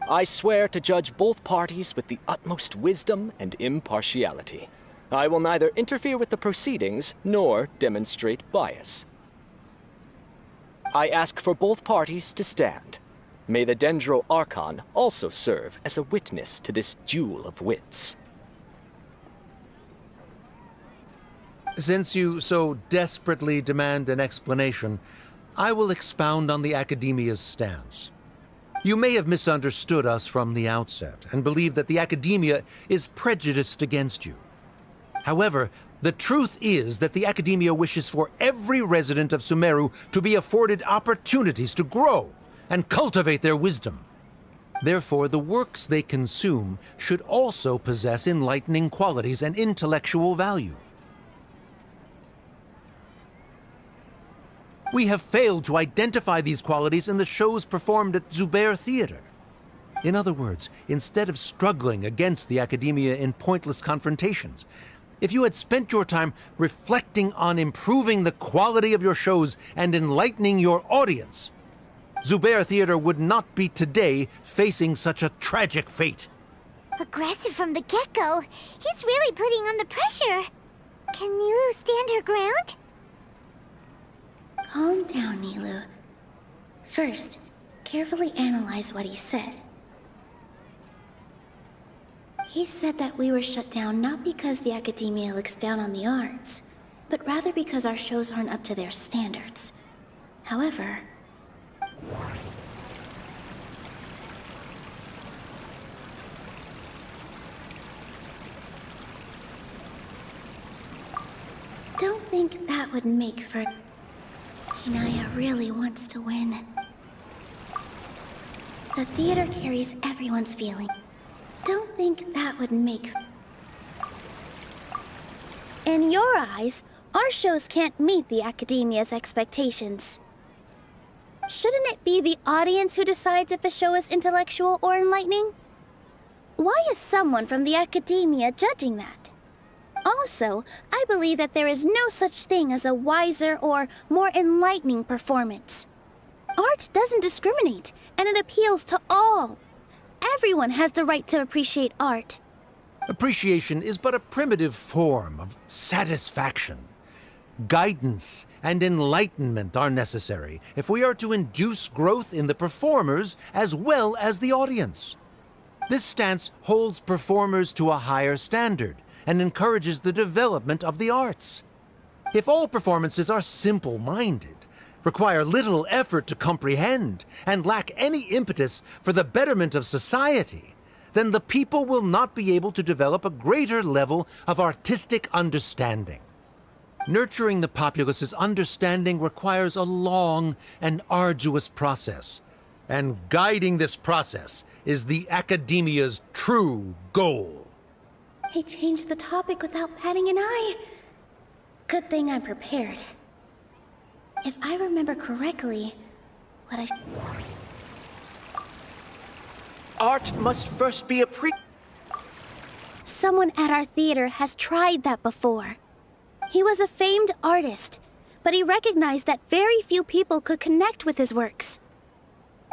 I swear to judge both parties with the utmost wisdom and impartiality. I will neither interfere with the proceedings nor demonstrate bias. I ask for both parties to stand. May the Dendro Archon also serve as a witness to this duel of wits. Since you so desperately demand an explanation, I will expound on the Academia's stance. You may have misunderstood us from the outset and believe that the Academia is prejudiced against you. However, the truth is that the Academia wishes for every resident of Sumeru to be afforded opportunities to grow and cultivate their wisdom. Therefore, the works they consume should also possess enlightening qualities and intellectual value. We have failed to identify these qualities in the shows performed at Zubair Theater. In other words, instead of struggling against the academia in pointless confrontations, if you had spent your time reflecting on improving the quality of your shows and enlightening your audience, Zubair Theater would not be today facing such a tragic fate. Aggressive from the get-go. He's really putting on the pressure. Can Nilu stand her ground? Calm down, Nilu. First, carefully analyze what he said. He said that we were shut down not because the academia looks down on the arts, but rather because our shows aren't up to their standards. However, don't think that would make for... Inaya really wants to win. The theater carries everyone's feeling. Don't think that would make... In your eyes, our shows can't meet the academia's expectations. Shouldn't it be the audience who decides if a show is intellectual or enlightening? Why is someone from the academia judging that? Also, I believe that there is no such thing as a wiser or more enlightening performance. Art doesn't discriminate, and it appeals to all. Everyone has the right to appreciate art. Appreciation is but a primitive form of satisfaction. Guidance and enlightenment are necessary if we are to induce growth in the performers as well as the audience. This stance holds performers to a higher standard and encourages the development of the arts. If all performances are simple-minded, require little effort to comprehend, and lack any impetus for the betterment of society, then the people will not be able to develop a greater level of artistic understanding. Nurturing the populace's understanding requires a long and arduous process, and guiding this process is the academia's true goal. He changed the topic without batting an eye. Good thing I'm prepared. If I remember correctly, Art must first be Someone at our theater has tried that before. He was a famed artist, but he recognized that very few people could connect with his works.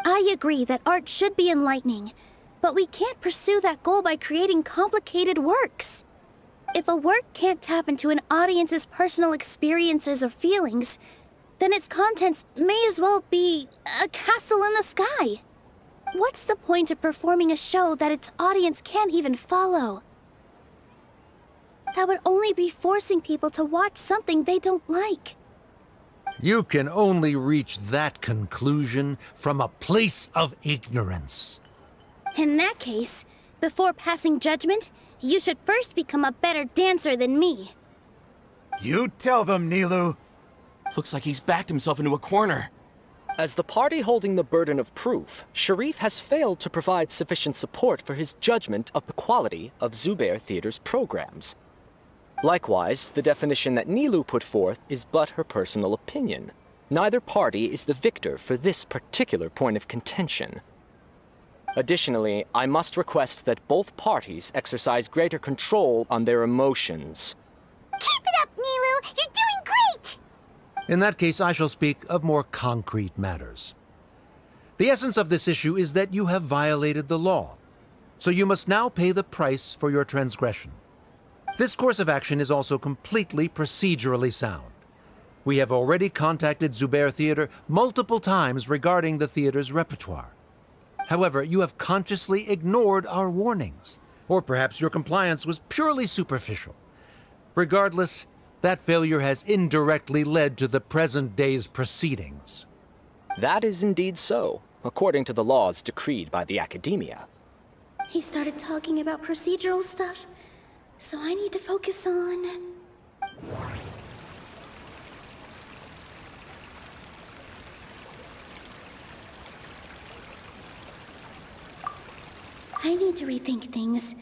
I agree that art should be enlightening, but we can't pursue that goal by creating complicated works. If a work can't tap into an audience's personal experiences or feelings, then its contents may as well be a castle in the sky. What's the point of performing a show that its audience can't even follow? That would only be forcing people to watch something they don't like. You can only reach that conclusion from a place of ignorance. In that case, before passing judgment, you should first become a better dancer than me. You tell them, Nilu. Looks like he's backed himself into a corner. As the party holding the burden of proof, Sharif has failed to provide sufficient support for his judgment of the quality of Zubair Theater's programs. Likewise, the definition that Nilu put forth is but her personal opinion. Neither party is the victor for this particular point of contention. Additionally, I must request that both parties exercise greater control on their emotions. Keep it up, Nilu! You're doing great! In that case, I shall speak of more concrete matters. The essence of this issue is that you have violated the law, so you must now pay the price for your transgression. This course of action is also completely procedurally sound. We have already contacted Zubair Theater multiple times regarding the theater's repertoire. However, you have consciously ignored our warnings, or perhaps your compliance was purely superficial. Regardless, that failure has indirectly led to the present day's proceedings. That is indeed so, according to the laws decreed by the academia. He started talking about procedural stuff, so I need to focus on... I need to rethink things.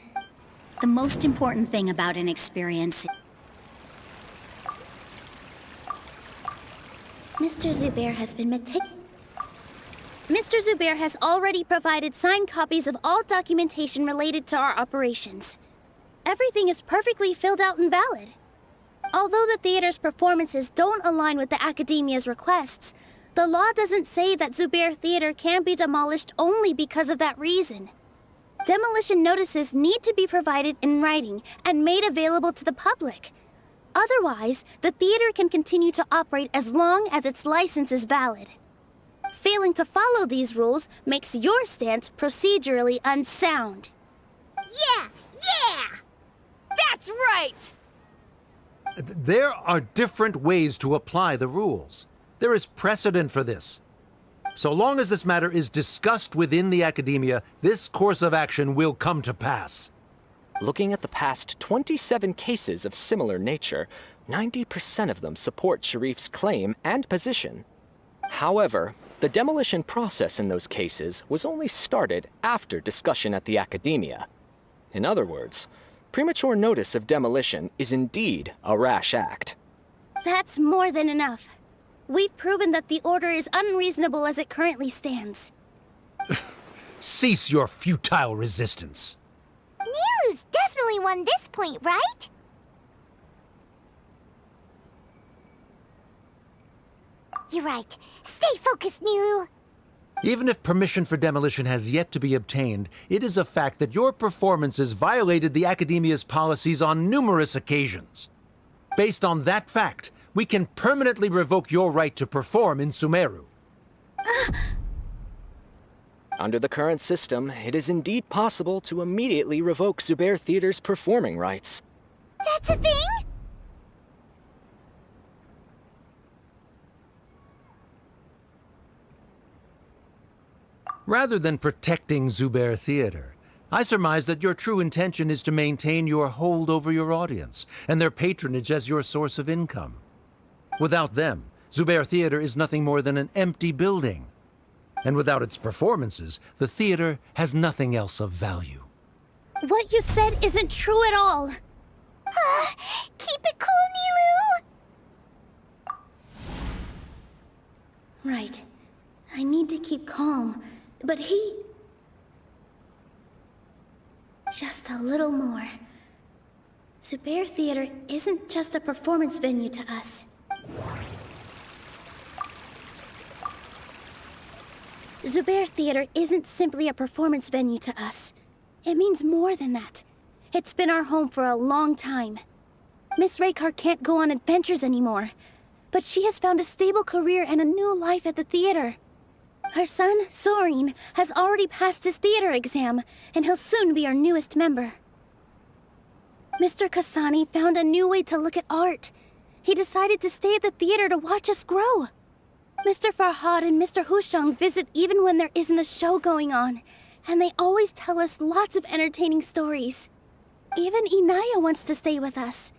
The most important thing about an experience... Mr. Zubair has been Mr. Zubair has already provided signed copies of all documentation related to our operations. Everything is perfectly filled out and valid. Although the theater's performances don't align with the Academia's requests, the law doesn't say that Zubair Theater can be demolished only because of that reason. Demolition notices need to be provided in writing and made available to the public. Otherwise, the theater can continue to operate as long as its license is valid. Failing to follow these rules makes your stance procedurally unsound. Yeah! That's right! There are different ways to apply the rules. There is precedent for this. So long as this matter is discussed within the Academia, this course of action will come to pass. Looking at the past 27 cases of similar nature, 90% of them support Sharif's claim and position. However, the demolition process in those cases was only started after discussion at the Academia. In other words, premature notice of demolition is indeed a rash act. That's more than enough. We've proven that the order is unreasonable as it currently stands. Cease your futile resistance. Nilu's definitely won this point, right? You're right. Stay focused, Nilu. Even if permission for demolition has yet to be obtained, it is a fact that your performances violated the Academia's policies on numerous occasions. Based on that fact, we can permanently revoke your right to perform in Sumeru. Under the current system, it is indeed possible to immediately revoke Zubair Theater's performing rights. That's a thing? Rather than protecting Zubair Theater, I surmise that your true intention is to maintain your hold over your audience and their patronage as your source of income. Without them, Zubair Theater is nothing more than an empty building. And without its performances, the theater has nothing else of value. What you said isn't true at all. Keep it cool, Nilu! Right. I need to keep calm, but he... Just a little more. Zubair Theater isn't just a performance venue to us. Zubair Theater isn't simply a performance venue to us. It means more than that. It's been our home for a long time. Miss Raykar can't go on adventures anymore, but she has found a stable career and a new life at the theater. Her son, Sorin, has already passed his theater exam, and he'll soon be our newest member. Mr. Kasani found a new way to look at art. He decided to stay at the theater to watch us grow. Mr. Farhad and Mr. Hushang visit even when there isn't a show going on, and they always tell us lots of entertaining stories. Even Inaya wants to stay with us,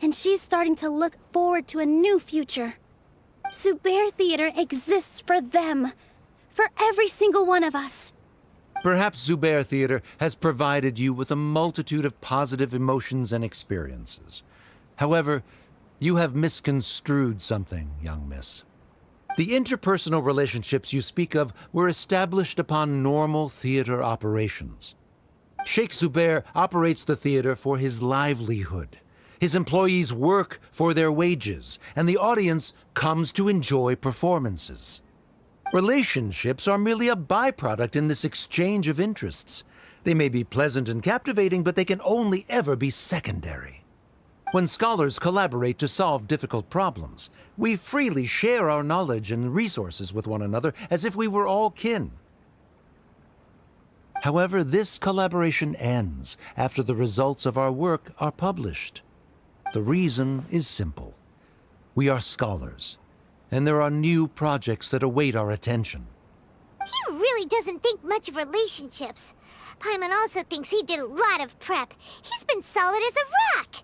and she's starting to look forward to a new future. Zubair Theater exists for them, for every single one of us. Perhaps Zubair Theater has provided you with a multitude of positive emotions and experiences. However, you have misconstrued something, young miss. The interpersonal relationships you speak of were established upon normal theater operations. Sheikh Zubair operates the theater for his livelihood. His employees work for their wages, and the audience comes to enjoy performances. Relationships are merely a byproduct in this exchange of interests. They may be pleasant and captivating, but they can only ever be secondary. When scholars collaborate to solve difficult problems, we freely share our knowledge and resources with one another as if we were all kin. However, this collaboration ends after the results of our work are published. The reason is simple. We are scholars, and there are new projects that await our attention. He really doesn't think much of relationships. Paimon also thinks he did a lot of prep. He's been solid as a rock.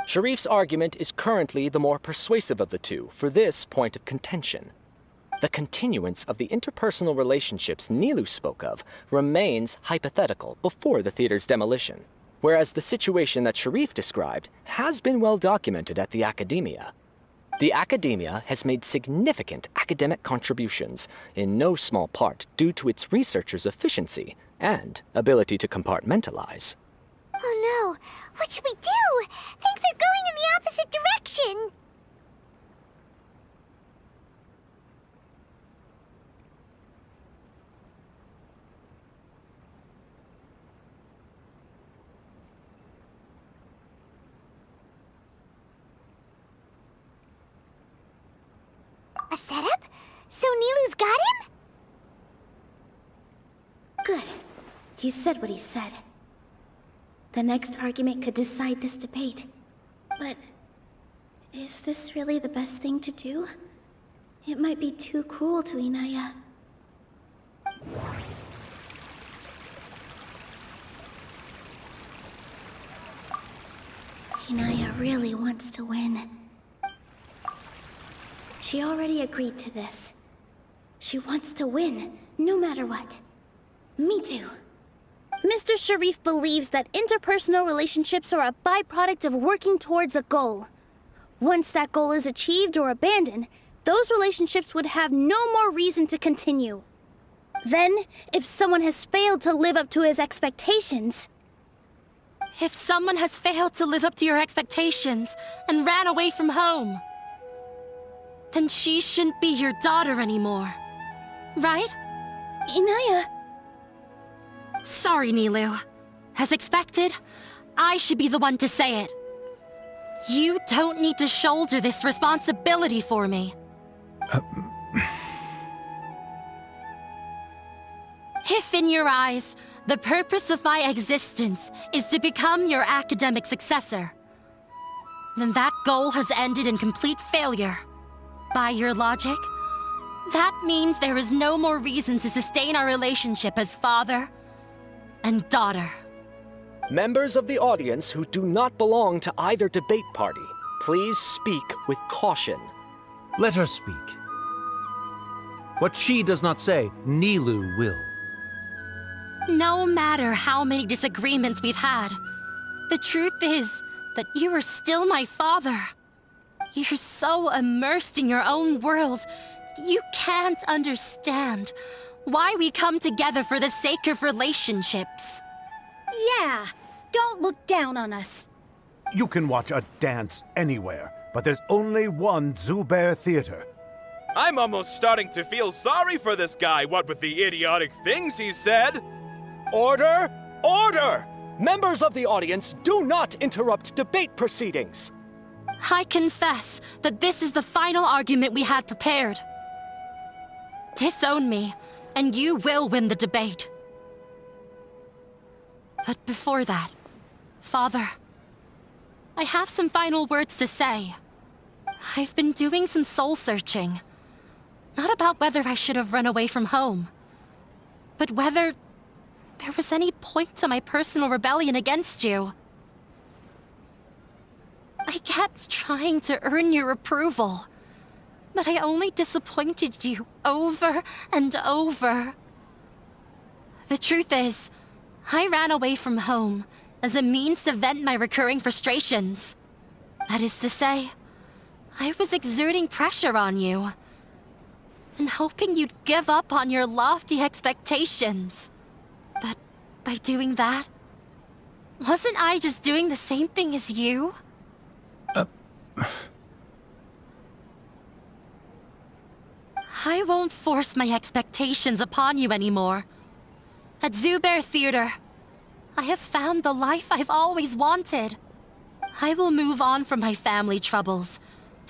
Sharif's argument is currently the more persuasive of the two for this point of contention. The continuance of the interpersonal relationships Nilu spoke of remains hypothetical before the theater's demolition, whereas the situation that Sharif described has been well documented at the Academia. The Academia has made significant academic contributions, in no small part due to its researchers' efficiency and ability to compartmentalize. Oh no! What should we do? Things are going in the opposite direction! A setup? So Nilu's got him? Good. He said what he said. The next argument could decide this debate. But is this really the best thing to do? It might be too cruel to Inaya. Inaya really wants to win. She already agreed to this. She wants to win, no matter what. Me too. Mr. Sharif believes that interpersonal relationships are a byproduct of working towards a goal. Once that goal is achieved or abandoned, those relationships would have no more reason to continue. Then, if someone has failed to live up to his expectations... If someone has failed to live up to your expectations and ran away from home, then she shouldn't be your daughter anymore. Right? Inaya... Sorry, Nilu. As expected, I should be the one to say it. You don't need to shoulder this responsibility for me. If in your eyes, the purpose of my existence is to become your academic successor, then that goal has ended in complete failure. By your logic, that means there is no more reason to sustain our relationship as father and daughter. Members of the audience who do not belong to either debate party, please speak with caution. Let her speak. What she does not say, Nilu will. No matter how many disagreements we've had, the truth is that you are still my father. You're so immersed in your own world, you can't understand why we come together for the sake of relationships. Yeah, don't look down on us. You can watch a dance anywhere, but there's only one Zubair Theater. I'm almost starting to feel sorry for this guy, what with the idiotic things he said. Order! Order! Members of the audience, do not interrupt debate proceedings. I confess that this is the final argument we had prepared. Disown me, and you will win the debate. But before that, Father, I have some final words to say. I've been doing some soul-searching. Not about whether I should have run away from home, but whether there was any point to my personal rebellion against you. I kept trying to earn your approval, but I only disappointed you over and over. The truth is, I ran away from home as a means to vent my recurring frustrations. That is to say, I was exerting pressure on you, and hoping you'd give up on your lofty expectations. But by doing that, wasn't I just doing the same thing as you? I won't force my expectations upon you anymore. At Zubair Theater, I have found the life I've always wanted. I will move on from my family troubles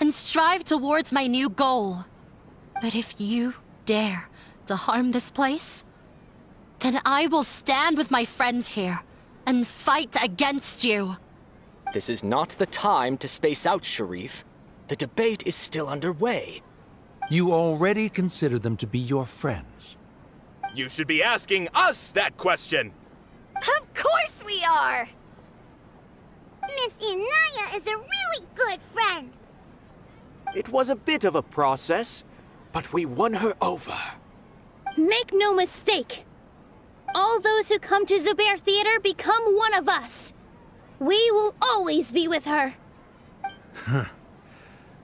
and strive towards my new goal. But if you dare to harm this place, then I will stand with my friends here and fight against you. This is not the time to space out, Sharif. The debate is still underway. You already consider them to be your friends. You should be asking us that question. Of course we are! Miss Inaya is a really good friend. It was a bit of a process, but we won her over. Make no mistake. All those who come to Zubair Theater become one of us. We will always be with her.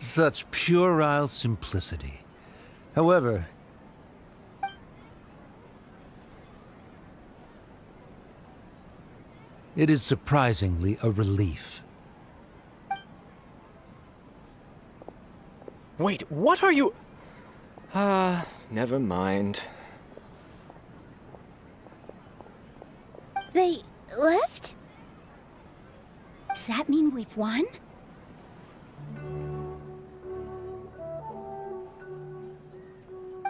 Such puerile simplicity. However, it is surprisingly a relief. Wait, what are you... never mind. They left? Does that mean we've won?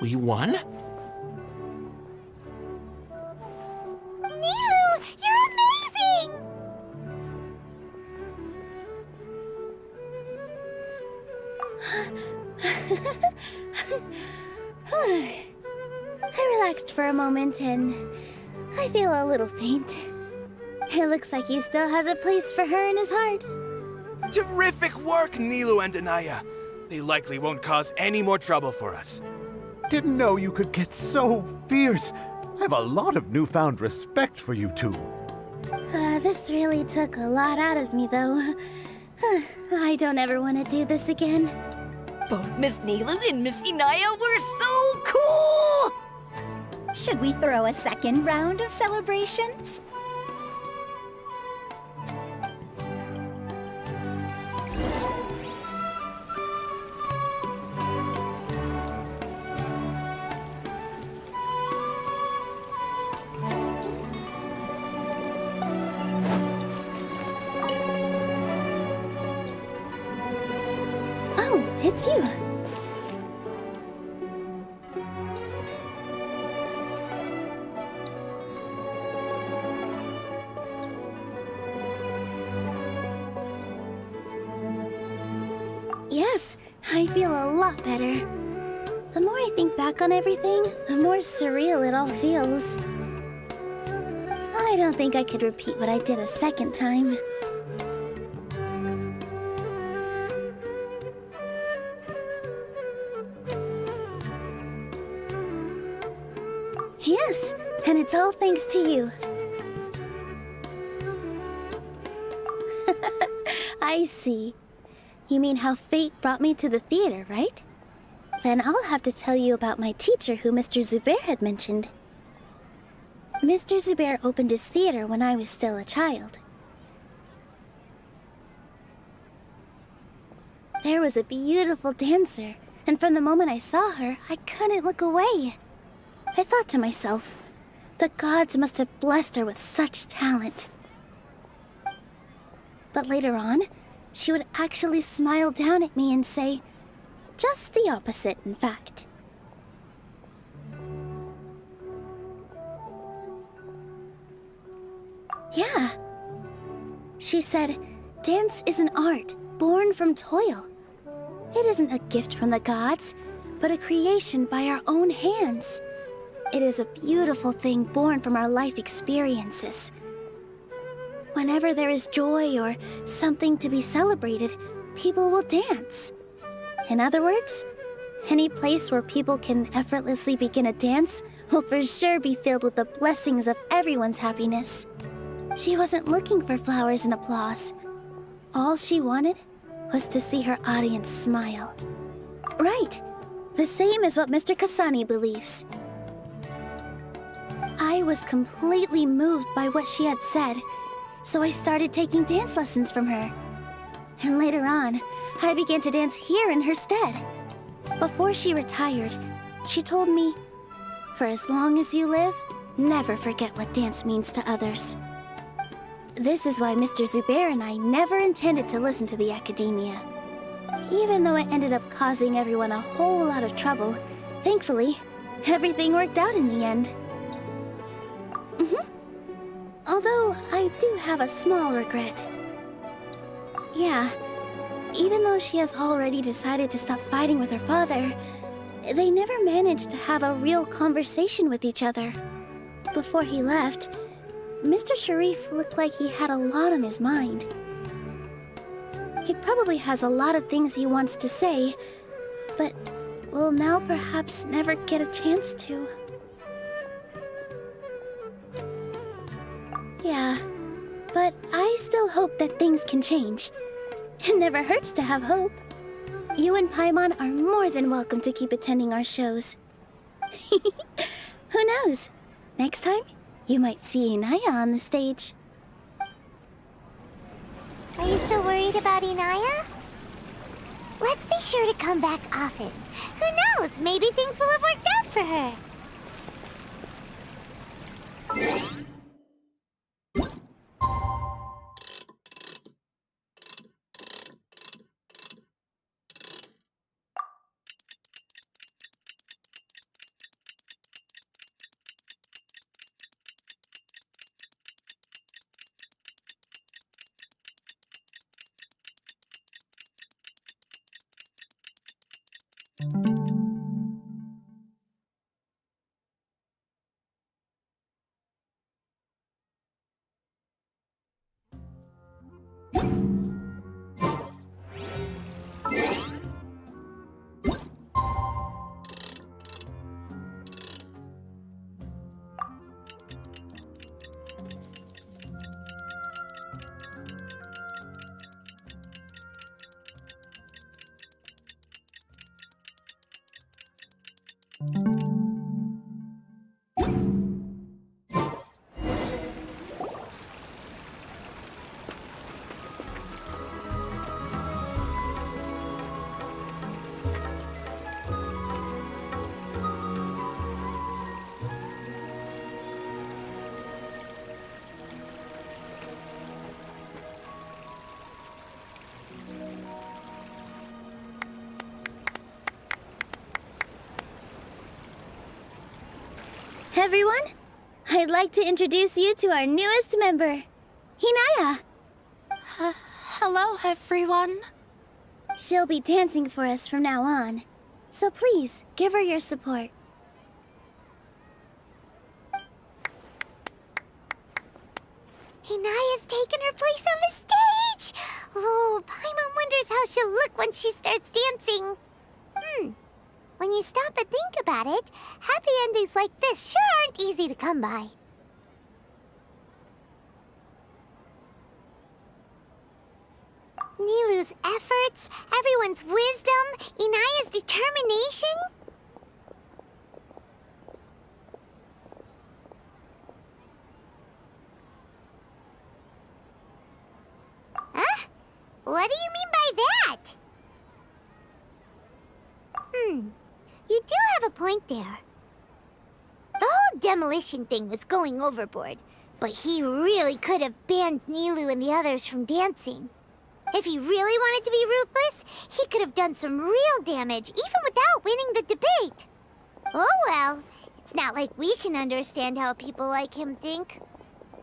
We won? Nilu, you're amazing! I relaxed for a moment and I feel a little faint. It looks like he still has a place for her in his heart. Terrific work, Nilu and Anaya. They likely won't cause any more trouble for us. Didn't know you could get so fierce. I have a lot of newfound respect for you two. This really took a lot out of me, though. I don't ever want to do this again. Both Miss Nilu and Miss Inaya were so cool! Should we throw a second round of celebrations? Oh, it's you. Yes, I feel a lot better. The more I think back on everything, the more surreal it all feels. I don't think I could repeat what I did a second time. Yes, and it's all thanks to you. I see. You mean how fate brought me to the theater, right? Then I'll have to tell you about my teacher who Mr. Zubair had mentioned. Mr. Zubair opened his theater when I was still a child. There was a beautiful dancer, and from the moment I saw her, I couldn't look away. I thought to myself, the gods must have blessed her with such talent. But later on, she would actually smile down at me and say, just the opposite, in fact. Yeah. She said, dance is an art born from toil. It isn't a gift from the gods, but a creation by our own hands. It is a beautiful thing born from our life experiences. Whenever there is joy or something to be celebrated, people will dance. In other words, any place where people can effortlessly begin a dance will for sure be filled with the blessings of everyone's happiness. She wasn't looking for flowers and applause. All she wanted was to see her audience smile. Right, the same as what Mr. Kasani believes. I was completely moved by what she had said, so I started taking dance lessons from her. And later on, I began to dance here in her stead. Before she retired, she told me, for as long as you live, never forget what dance means to others. This is why Mr. Zubair and I never intended to listen to the academia. Even though it ended up causing everyone a whole lot of trouble, thankfully, everything worked out in the end. Although, I do have a small regret. Yeah, even though she has already decided to stop fighting with her father, they never managed to have a real conversation with each other. Before he left, Mr. Sharif looked like he had a lot on his mind. He probably has a lot of things he wants to say, but will now perhaps never get a chance to. Yeah, but I still hope that things can change. It never hurts to have hope. You and Paimon are more than welcome to keep attending our shows. Who knows? Next time, you might see Inaya on the stage. Are you still worried about Inaya? Let's be sure to come back often. Who knows? Maybe things will have worked out for her. Everyone, I'd like to introduce you to our newest member, Inaya. Hello, everyone. She'll be dancing for us from now on, so please give her your support. Inaya's taken her place on the stage! Oh, Paimon wonders how she'll look when she starts dancing. When you stop and think about it, happy endings like this sure aren't easy to come by. Nilou's efforts, everyone's wisdom, Inaya's determination. Huh? What do you mean by that? You do have a point there. The whole demolition thing was going overboard, but he really could have banned Nilou and the others from dancing. If he really wanted to be ruthless, he could have done some real damage, even without winning the debate. Oh well, it's not like we can understand how people like him think.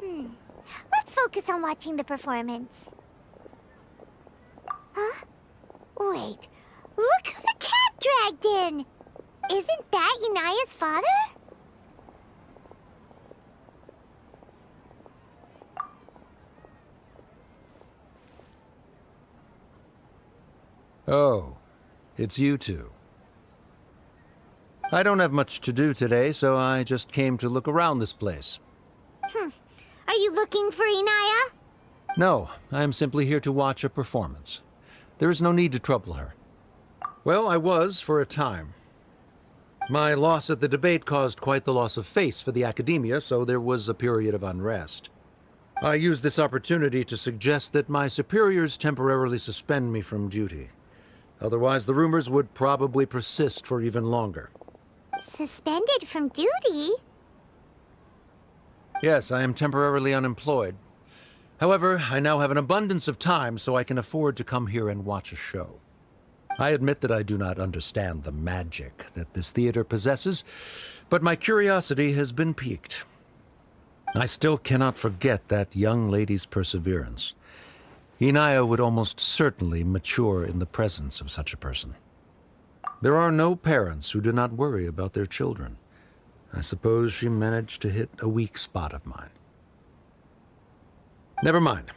Let's focus on watching the performance. Huh? Wait, look who the cat dragged in! Isn't that Inaya's father? Oh, it's you two. I don't have much to do today, so I just came to look around this place. Are you looking for Inaya? No, I am simply here to watch a performance. There is no need to trouble her. Well, I was for a time. My loss at the debate caused quite the loss of face for the academia, so there was a period of unrest. I used this opportunity to suggest that my superiors temporarily suspend me from duty. Otherwise, the rumors would probably persist for even longer. Suspended from duty? Yes, I am temporarily unemployed. However, I now have an abundance of time, so I can afford to come here and watch a show. I admit that I do not understand the magic that this theater possesses, but my curiosity has been piqued. I still cannot forget that young lady's perseverance. Inaya would almost certainly mature in the presence of such a person. There are no parents who do not worry about their children. I suppose she managed to hit a weak spot of mine. Never mind.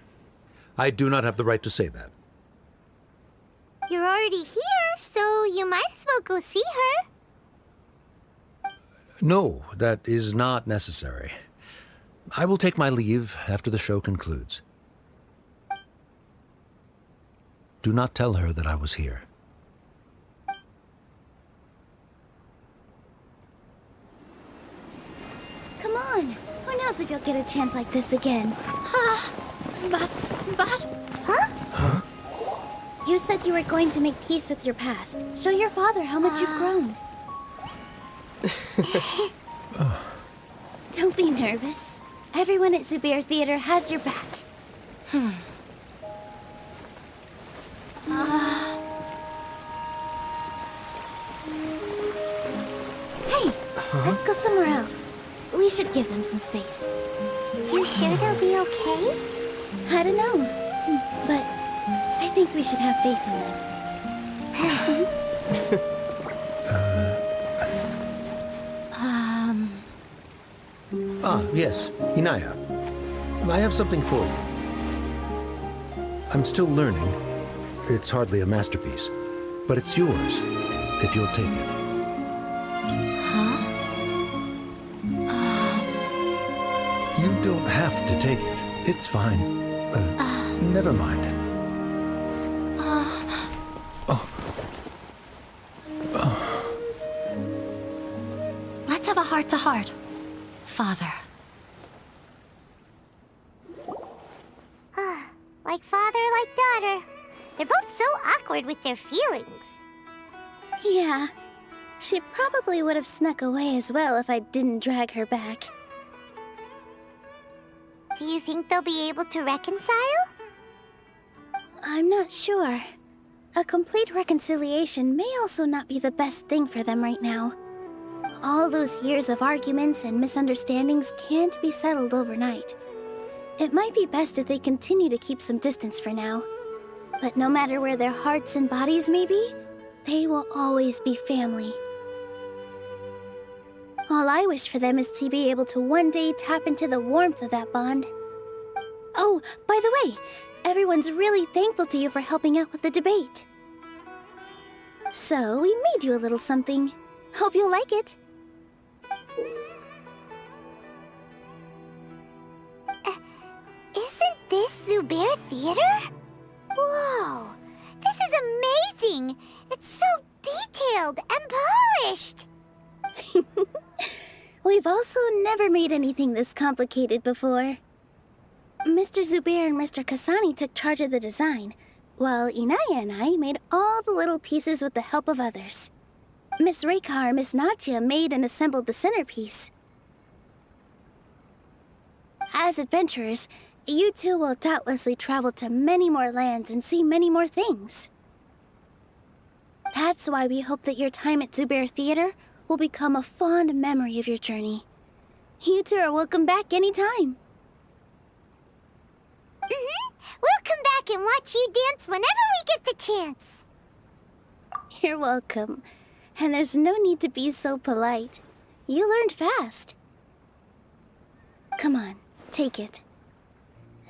I do not have the right to say that. You're already here, so you might as well go see her. No, that is not necessary. I will take my leave after the show concludes. Do not tell her that I was here. get a chance like this again. But... Huh? You said you were going to make peace with your past. Show your father how much you've grown. Don't be nervous. Everyone at Zubair Theater has your back. Hey, let's go somewhere else. We should give them some space. You sure they'll be okay? I don't know, but I think we should have faith in them. Yes, Inaya. I have something for you. I'm still learning. It's hardly a masterpiece, but it's yours, if you'll take it. You don't have to take it. It's fine. Never mind. Let's have a heart-to-heart, Father. Like father, like daughter. They're both so awkward with their feelings. Yeah, she probably would have snuck away as well if I didn't drag her back. Do you think they'll be able to reconcile? I'm not sure. A complete reconciliation may also not be the best thing for them right now. All those years of arguments and misunderstandings can't be settled overnight. It might be best if they continue to keep some distance for now. But no matter where their hearts and bodies may be, they will always be family. All I wish for them is to be able to one day tap into the warmth of that bond. Oh, by the way, everyone's really thankful to you for helping out with the debate. So, we made you a little something. Hope you'll like it. Isn't this Zubair Theater? Whoa! This is amazing! It's so detailed and polished! We've also never made anything this complicated before. Mr. Zubair and Mr. Kasani took charge of the design, while Inaya and I made all the little pieces with the help of others. Miss Rekha and Miss Nadia made and assembled the centerpiece. As adventurers, you two will doubtlessly travel to many more lands and see many more things. That's why we hope that your time at Zubair Theater will become a fond memory of your journey. You two are welcome back anytime. We'll come back and watch you dance whenever we get the chance. You're welcome. And there's no need to be so polite. You learned fast. Come on, take it.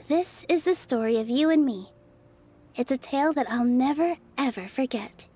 This is the story of you and me. It's a tale that I'll never, ever forget.